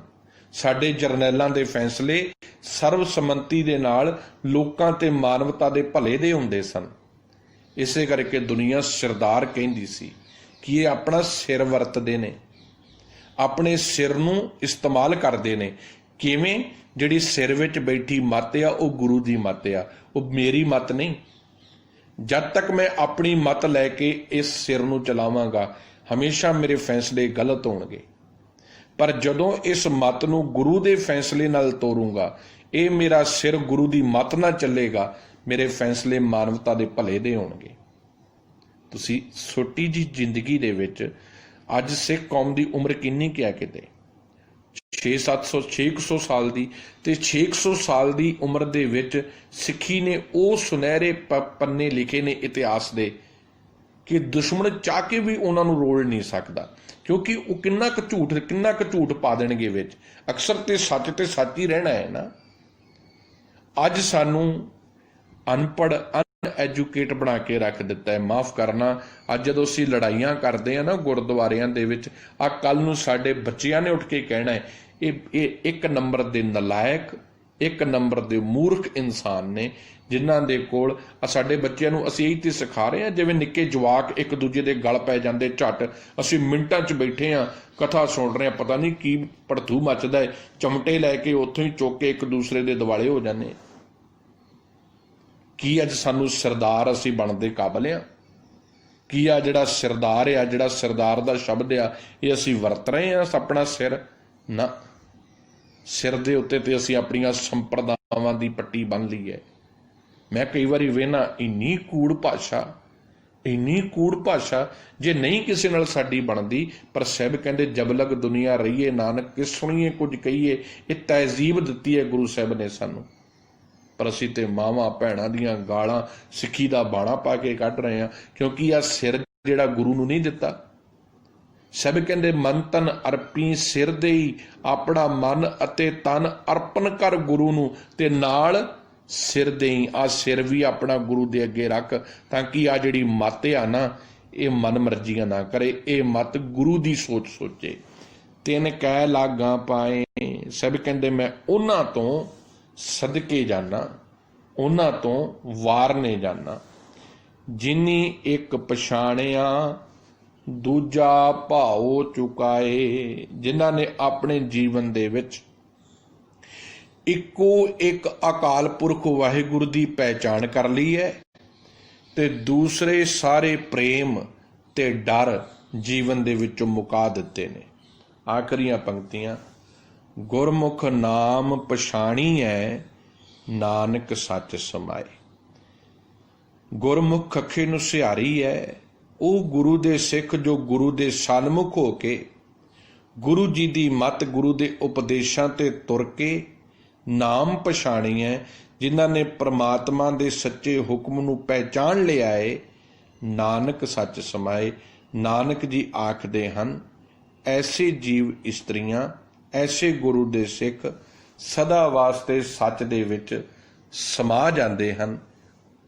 ਸਾਡੇ ਜਰਨੈਲਾਂ ਦੇ ਫੈਸਲੇ ਸਰਬਸੰਮਤੀ ਦੇ ਨਾਲ ਲੋਕਾਂ ਤੇ ਮਾਨਵਤਾ ਦੇ ਭਲੇ ਦੇ ਹੁੰਦੇ ਸਨ। ਇਸੇ ਕਰਕੇ ਦੁਨੀਆ ਸਰਦਾਰ ਕਹਿੰਦੀ ਸੀ ਕਿ ਇਹ ਆਪਣਾ ਸਿਰ ਵਰਤਦੇ ਨੇ, ਆਪਣੇ ਸਿਰ ਨੂੰ ਇਸਤੇਮਾਲ ਕਰਦੇ ਨੇ। ਕਿਵੇਂ? ਜਿਹੜੀ ਸਿਰ ਵਿੱਚ ਬੈਠੀ ਮੱਤ ਆ ਉਹ ਗੁਰੂ ਦੀ ਮੱਤ ਆ, ਉਹ ਮੇਰੀ ਮੱਤ ਨਹੀਂ। ਜਦ ਤੱਕ ਮੈਂ ਆਪਣੀ ਮੱਤ ਲੈ ਕੇ ਇਸ ਸਿਰ ਨੂੰ ਚਲਾਵਾਂਗਾ, ਹਮੇਸ਼ਾ ਮੇਰੇ ਫੈਸਲੇ ਗਲਤ ਹੋਣਗੇ। ਪਰ ਜਦੋਂ ਇਸ ਮੱਤ ਨੂੰ ਗੁਰੂ ਦੇ ਫੈਸਲੇ ਨਾਲ ਤੋਰੂੰਗਾ, ਇਹ ਮੇਰਾ ਸਿਰ ਗੁਰੂ ਦੀ ਮੱਤ ਨਾਲ ਚੱਲੇਗਾ, ਮੇਰੇ ਫੈਸਲੇ ਮਾਨਵਤਾ ਦੇ ਭਲੇ ਦੇ ਹੋਣਗੇ। ਤੁਸੀਂ ਛੋਟੀ ਜਿਹੀ ਜ਼ਿੰਦਗੀ ਦੇ ਵਿੱਚ ਅੱਜ ਸਿੱਖ ਕੌਮ ਦੀ ਉਮਰ ਕਿੰਨੀ ਕੁ ਹੈ? ਕਿਤੇ 600 ਸਾਲ ਦੀ। ਤੇ 600 ਸਾਲ ਦੀ ਉਮਰ ਦੇ ਵਿੱਚ ਸਿੱਖੀ ਨੇ ਉਹ ਸੁਨਹਿਰੇ ਪੰਨੇ ਲਿਖੇ ਨੇ ਇਤਿਹਾਸ ਦੇ ਕਿ ਦੁਸ਼ਮਣ ਚਾਹ ਕੇ ਵੀ ਉਹਨਾਂ ਨੂੰ ਰੋਲ ਨਹੀਂ ਸਕਦਾ, ਕਿਉਂਕਿ ਉਹ ਕਿੰਨਾ ਕੁ ਝੂਠ ਪਾ ਦੇਣਗੇ ਵਿੱਚ। ਅਕਸਰ ਤੇ ਸੱਚ ਹੀ ਰਹਿਣਾ ਹੈ ਨਾ। ਅੱਜ ਸਾਨੂੰ ਅਨਪੜ੍ਹ, ਅਨਐਜੂਕੇਟ ਬਣਾ ਕੇ ਰੱਖ ਦਿੱਤਾ ਹੈ। ਮਾਫ ਕਰਨਾ, ਅੱਜ ਜਦੋਂ ਅਸੀਂ ਲੜਾਈਆਂ ਕਰਦੇ ਹਾਂ ਨਾ ਗੁਰਦੁਆਰਿਆਂ ਦੇ ਵਿੱਚ, ਆ ਕੱਲ ਨੂੰ ਸਾਡੇ ਬੱਚਿਆਂ ਨੇ ਉੱਠ ਕੇ ਕਹਿਣਾ ਹੈ ਇਹ ਇੱਕ ਨੰਬਰ ਦੇ ਨਲਾਇਕ, ਇੱਕ ਨੰਬਰ ਦੇ ਮੂਰਖ ਇਨਸਾਨ ਨੇ, ਜਿਨ੍ਹਾਂ ਦੇ ਕੋਲ ਸਾਡੇ ਬੱਚਿਆਂ ਨੂੰ ਅਸੀਂ ਇਹ ਤੇ ਸਿਖਾ ਰਹੇ ਹਾਂ ਜਿਵੇਂ ਨਿੱਕੇ ਜਵਾਕ ਇੱਕ ਦੂਜੇ ਦੇ ਗਲ ਪੈ ਜਾਂਦੇ ਝੱਟ। ਅਸੀਂ ਮਿੰਟਾਂ 'ਚ ਬੈਠੇ ਹਾਂ, ਕਥਾ ਸੁਣ ਰਹੇ ਹਾਂ, ਪਤਾ ਨਹੀਂ ਕੀ ਭੜਥੂ ਮੱਚਦਾ ਹੈ, ਚਮਟੇ ਲੈ ਕੇ ਉੱਥੋਂ ਹੀ ਚੁੱਕ ਕੇ ਇੱਕ ਦੂਸਰੇ ਦੇ ਦੁਆਲੇ ਹੋ ਜਾਂਦੇ। ਕੀ ਅੱਜ ਸਾਨੂੰ ਸਰਦਾਰ ਅਸੀਂ ਬਣਦੇ ਕਾਬਲ ਆ? ਕੀ ਆ ਜਿਹੜਾ ਸਰਦਾਰ ਆ, ਜਿਹੜਾ ਸਰਦਾਰ ਦਾ ਸ਼ਬਦ ਆ, ਇਹ ਅਸੀਂ ਵਰਤ ਰਹੇ ਹਾਂ ਆਪਣਾ ਸਿਰ? ਨਾ, ਸਿਰ ਦੇ ਉੱਤੇ ਤੇ ਅਸੀਂ ਆਪਣੀਆਂ ਸੰਪਰਦਾਵਾਂ ਦੀ ਪੱਟੀ ਬੰਨ੍ਹ ਲਈ ਹੈ। ਮੈਂ ਕਈ ਵਾਰੀ ਵੇਖਣਾ, ਇੰਨੀ ਕੂੜ ਭਾਸ਼ਾ ਜੇ ਨਹੀਂ ਕਿਸੇ ਨਾਲ ਸਾਡੀ ਬਣਦੀ। ਪਰ ਸਾਹਿਬ ਕਹਿੰਦੇ ਜਬ ਲਗ ਦੁਨੀਆ ਰਹੀਏ ਨਾਨਕ ਕਿਸ ਸੁਣੀਏ ਕੁਝ ਕਹੀਏ। ਇਹ ਤਹਿਜ਼ੀਬ ਦਿੱਤੀ ਹੈ ਗੁਰੂ ਸਾਹਿਬ ਨੇ ਸਾਨੂੰ। ਪਰ ਅਸੀਂ ਤੇ ਮਾਵਾਂ ਭੈਣਾਂ ਦੀਆਂ ਗਾਲਾਂ ਸਿੱਖੀ ਦਾ ਬਾਣਾ ਪਾ ਕੇ ਕੱਢ ਰਹੇ ਹਾਂ, ਕਿਉਂਕਿ ਆ ਸਿਰ ਜਿਹੜਾ ਗੁਰੂ ਨੂੰ ਨਹੀਂ ਦਿੱਤਾ। ਸਭ ਕਹਿੰਦੇ ਮਨ ਤਨ ਅਰਪੀ ਸਿਰ ਦੇਈ, ਆਪਣਾ ਮਨ ਅਤੇ ਤਨ ਅਰਪਣ ਕਰ ਗੁਰੂ ਨੂੰ, ਤੇ ਨਾਲ ਸਿਰ ਦੇਈ। ਆ ਸਿਰ ਵੀ ਆਪਣਾ ਗੁਰੂ ਦੇ ਅੱਗੇ ਰੱਖ, ਤਾਂ ਕਿ ਆ ਜਿਹੜੀ ਮੱਤ ਆ ਨਾ, ਇਹ ਮਨ ਮਰਜ਼ੀਆਂ ਨਾ ਕਰੇ, ਇਹ ਮੱਤ ਗੁਰੂ ਦੀ ਸੋਚ ਸੋਚੇ। ਤਿੰਨ ਕਹਿ ਲਾਗਾਂ ਪਾਏ, ਸਭ ਕਹਿੰਦੇ ਮੈਂ ਉਹਨਾਂ ਤੋਂ ਸਦਕੇ ਜਾਣਾ, ਉਹਨਾਂ ਤੋਂ ਵਾਰਨੇ ਜਾਣਾ। ਜਿਨੀ ਇੱਕ ਪਛਾਣਿਆ ਦੂਜਾ ਭਾਉ ਚੁਕਾਏ। ਜਿਨ੍ਹਾਂ ਨੇ ਆਪਣੇ ਜੀਵਨ ਦੇ ਵਿੱਚ ਇੱਕੋ ਇੱਕ ਅਕਾਲ ਪੁਰਖ ਵਾਹਿਗੁਰੂ ਦੀ ਪਹਿਚਾਣ ਕਰ ਲਈ ਹੈ, ਤੇ ਦੂਸਰੇ ਸਾਰੇ ਪ੍ਰੇਮ ਤੇ ਡਰ ਜੀਵਨ ਦੇ ਵਿੱਚੋਂ ਮੁਕਾ ਦਿੱਤੇ ਨੇ। ਆਖਰੀਆਂ ਪੰਕਤੀਆਂ, ਗੁਰਮੁਖ ਨਾਮ ਪਛਾਣੀ ਹੈ ਨਾਨਕ ਸੱਚ ਸਮਾਏ। ਗੁਰਮੁਖ ਅੱਖੇ ਨੂੰ ਸਿਹਾਰੀ ਹੈ ਉਹ ਗੁਰੂ ਦੇ ਸਿੱਖ ਜੋ ਗੁਰੂ ਦੇ ਸਨਮੁਖ ਹੋ ਕੇ ਗੁਰੂ ਜੀ ਦੀ ਮੱਤ, ਗੁਰੂ ਦੇ ਉਪਦੇਸ਼ਾਂ ਤੇ ਤੁਰ ਕੇ ਨਾਮ ਪਛਾਣੀ ਹੈ, ਜਿਨ੍ਹਾਂ ਨੇ ਪ੍ਰਮਾਤਮਾ ਦੇ ਸੱਚੇ ਹੁਕਮ ਨੂੰ ਪਹਿਚਾਣ ਲਿਆ ਏ। ਨਾਨਕ ਸੱਚ ਸਮਾਏ। ਨਾਨਕ ਜੀ ਆਖਦੇ ਹਨ, ਐਸੇ ਜੀਵ ਇਸਤਰੀਆਂ, ਐਸੇ ਗੁਰੂ ਦੇ ਸਿੱਖ ਸਦਾ ਵਾਸਤੇ ਸੱਚ ਦੇ ਵਿੱਚ ਸਮਾ ਜਾਂਦੇ ਹਨ।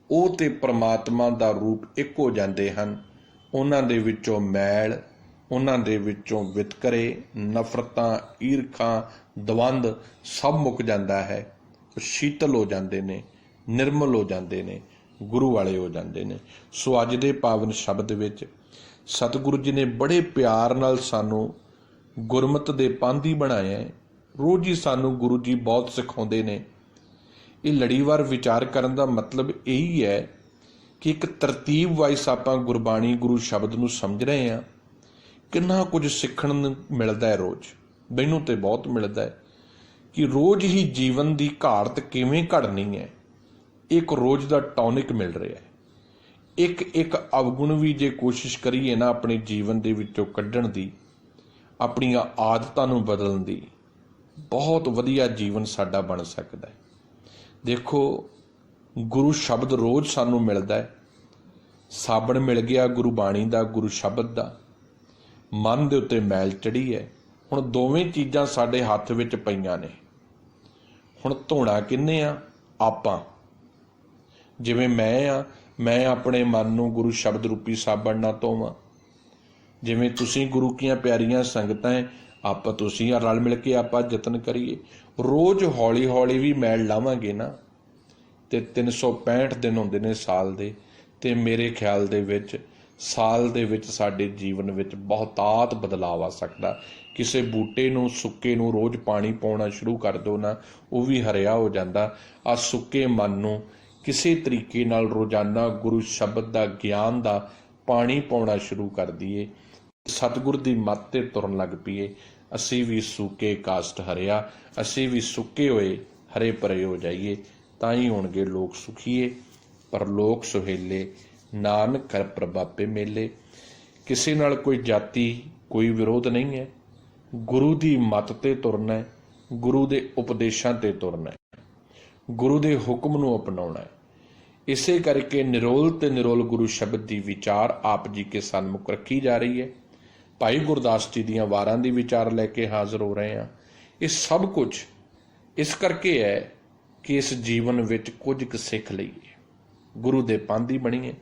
ਉਹ ਤੇ ਪ੍ਰਮਾਤਮਾ ਦਾ ਰੂਪ ਇੱਕ ਹੋ ਜਾਂਦੇ ਹਨ। ਉਹਨਾਂ ਦੇ ਵਿੱਚੋਂ ਮੈਲ, ਉਹਨਾਂ ਦੇ ਵਿੱਚੋਂ ਵਿਤਕਰੇ, ਨਫ਼ਰਤਾਂ, ਈਰਖਾਂ, ਦਵੰਦ ਸਭ ਮੁੱਕ ਜਾਂਦਾ ਹੈ। ਉਹ ਸ਼ੀਤਲ ਹੋ ਜਾਂਦੇ ਨੇ, ਨਿਰਮਲ ਹੋ ਜਾਂਦੇ ਨੇ, ਗੁਰੂ ਵਾਲੇ ਹੋ ਜਾਂਦੇ ਨੇ। ਸੋ ਅੱਜ ਦੇ ਪਾਵਨ ਸ਼ਬਦ ਵਿੱਚ ਸਤਿਗੁਰੂ ਜੀ ਨੇ ਬੜੇ ਪਿਆਰ ਨਾਲ ਸਾਨੂੰ ਗੁਰਮਤਿ ਦੇ ਪਾਂਧੀ ਬਣਾਇਆ ਹੈ। ਰੋਜ਼ ਹੀ ਸਾਨੂੰ ਗੁਰੂ ਜੀ ਬਹੁਤ ਸਿਖਾਉਂਦੇ ਨੇ। ਇਹ ਲੜੀਵਾਰ ਵਿਚਾਰ ਕਰਨ ਦਾ ਮਤਲਬ ਇਹੀ ਹੈ ਕਿ ਇੱਕ ਤਰਤੀਬ ਵਾਈਸ ਆਪਾਂ ਗੁਰਬਾਣੀ ਗੁਰੂ ਸ਼ਬਦ ਨੂੰ ਸਮਝ ਰਹੇ ਹਾਂ। ਕਿੰਨਾ ਕੁਝ ਸਿੱਖਣ ਨੂੰ ਮਿਲਦਾ ਹੈ ਰੋਜ਼। ਮੈਨੂੰ ਤੇ ਬਹੁਤ ਮਿਲਦਾ ਹੈ ਕਿ ਰੋਜ਼ ਹੀ ਜੀਵਨ ਦੀ ਘਾਟ ਕਿਵੇਂ ਘੜਨੀ ਹੈ, ਇੱਕ ਰੋਜ਼ ਦਾ ਟੌਨਿਕ ਮਿਲ ਰਿਹਾ ਹੈ। ਇੱਕ ਇੱਕ ਅਵਗੁਣ ਵੀ ਜੇ ਕੋਸ਼ਿਸ਼ ਕਰੀਏ ਨਾ ਆਪਣੇ ਜੀਵਨ ਦੇ ਵਿੱਚੋਂ ਕੱਢਣ ਦੀ, ਆਪਣੀਆਂ ਆਦਤਾਂ ਨੂੰ ਬਦਲਣ ਦੀ, ਬਹੁਤ ਵਧੀਆ ਜੀਵਨ ਸਾਡਾ ਬਣ ਸਕਦਾ ਹੈ। ਦੇਖੋ, ਗੁਰੂ ਸ਼ਬਦ ਰੋਜ਼ ਸਾਨੂੰ ਮਿਲਦਾ ਹੈ। ਸਾਬਣ ਮਿਲ ਗਿਆ ਗੁਰਬਾਣੀ ਦਾ, ਗੁਰੂ ਸ਼ਬਦ ਦਾ। ਮਨ ਦੇ ਉੱਤੇ ਮੈਲ ਚੜੀ ਹੈ। ਹੁਣ ਦੋਵੇਂ ਚੀਜ਼ਾਂ ਸਾਡੇ ਹੱਥ ਵਿੱਚ ਪਈਆਂ ਨੇ। ਹੁਣ ਧੋਣਾ ਕਿਹਨੇ ਆ? ਆਪਾਂ। ਜਿਵੇਂ ਮੈਂ ਆਪਣੇ ਮਨ ਨੂੰ ਗੁਰੂ ਸ਼ਬਦ ਰੂਪੀ ਸਾਬਣ ਨਾਲ ਧੋਵਾਂ। ਜਿਵੇਂ ਤੁਸੀਂ ਗੁਰੂ ਕੀਆਂ ਪਿਆਰੀਆਂ ਸੰਗਤਾਂ ਹੈ, ਆਪਾਂ ਤੁਸੀਂ ਰਲ ਮਿਲ ਕੇ ਆਪਾਂ ਯਤਨ ਕਰੀਏ। ਰੋਜ਼ ਹੌਲੀ ਹੌਲੀ ਵੀ ਮੈਲ ਲਾਵਾਂਗੇ ਨਾ, ਤੇ 365 ਦਿਨ ਹੁੰਦੇ ਨੇ ਸਾਲ ਦੇ, ਤੇ ਮੇਰੇ ਖਿਆਲ ਦੇ ਵਿੱਚ ਸਾਲ ਦੇ ਵਿੱਚ ਸਾਡੇ ਜੀਵਨ ਵਿੱਚ ਬਹੁਤਾਤ ਬਦਲਾਅ ਆ ਸਕਦਾ। ਕਿਸੇ ਬੂਟੇ ਨੂੰ, ਸੁੱਕੇ ਨੂੰ ਰੋਜ਼ ਪਾਣੀ ਪਾਉਣਾ ਸ਼ੁਰੂ ਕਰ ਦਿਓ ਨਾ, ਉਹ ਵੀ ਹਰਿਆ ਹੋ ਜਾਂਦਾ। ਆ ਸੁੱਕੇ ਮਨ ਨੂੰ ਕਿਸੇ ਤਰੀਕੇ ਨਾਲ ਰੋਜ਼ਾਨਾ ਗੁਰੂ ਸ਼ਬਦ ਦਾ, ਗਿਆਨ ਦਾ ਪਾਣੀ ਪਾਉਣਾ ਸ਼ੁਰੂ ਕਰ ਦਈਏ, ਸਤਿਗੁਰ ਦੀ ਮੱਤ 'ਤੇ ਤੁਰਨ ਲੱਗ ਪਈਏ। ਅਸੀਂ ਵੀ ਸੁੱਕੇ ਕਾਸ਼ਟ ਹਰਿਆ, ਅਸੀਂ ਵੀ ਸੁੱਕੇ ਹੋਏ ਹਰੇ ਭਰੇ ਹੋ ਜਾਈਏ। ਤਾਂ ਹੀ ਹੋਣਗੇ ਲੋਕ ਸੁਖੀਏ, ਪਰ ਲੋਕ ਸੁਹੇਲੇ, ਨਾਨਕ ਕਰ ਪ੍ਰਭਾਪੇ ਮੇਲੇ। ਕਿਸੇ ਨਾਲ ਕੋਈ ਜਾਤੀ, ਕੋਈ ਵਿਰੋਧ ਨਹੀਂ ਹੈ। ਗੁਰੂ ਦੀ ਮੱਤ 'ਤੇ ਤੁਰਨਾ ਹੈ, ਗੁਰੂ ਦੇ ਉਪਦੇਸ਼ਾਂ 'ਤੇ ਤੁਰਨਾ ਹੈ, ਗੁਰੂ ਦੇ ਹੁਕਮ ਨੂੰ ਅਪਣਾਉਣਾ ਹੈ। ਇਸੇ ਕਰਕੇ ਨਿਰੋਲ ਤੇ ਨਿਰੋਲ ਗੁਰੂ ਸ਼ਬਦ ਦੀ ਵਿਚਾਰ ਆਪ ਜੀ ਕੇ ਸਨਮੁਖ ਰੱਖੀ ਜਾ ਰਹੀ ਹੈ। ਭਾਈ ਗੁਰਦਾਸ ਜੀ ਦੀਆਂ ਵਾਰਾਂ ਦੀ ਵਿਚਾਰ ਲੈ ਕੇ ਹਾਜ਼ਰ ਹੋ ਰਹੇ ਹਾਂ। ਇਹ ਸਭ ਕੁਝ ਇਸ ਕਰਕੇ ਹੈ ਕਿ ਇਸ ਜੀਵਨ ਵਿੱਚ ਕੁਝ ਕੁ ਸਿੱਖ ਲਈਏ, ਗੁਰੂ ਦੇ ਪਾਂਧੀ ਬਣੀਏ,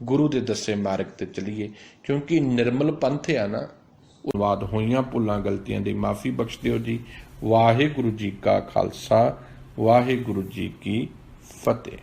ਗੁਰੂ ਦੇ ਦੱਸੇ ਮਾਰਗ ਤੇ ਚੱਲੀਏ। ਕਿਉਂਕਿ ਨਿਰਮਲ ਪੰਥ ਆ ਨਾ। ਬਾਅਦ ਹੋਈਆਂ ਭੁੱਲਾਂ ਗਲਤੀਆਂ ਦੀ ਮਾਫੀ ਬਖਸ਼ ਦਿਓ ਜੀ। ਵਾਹਿਗੁਰੂ ਜੀ ਕਾ ਖਾਲਸਾ, ਵਾਹਿਗੁਰੂ ਜੀ ਕੀ ਫਤਿਹ।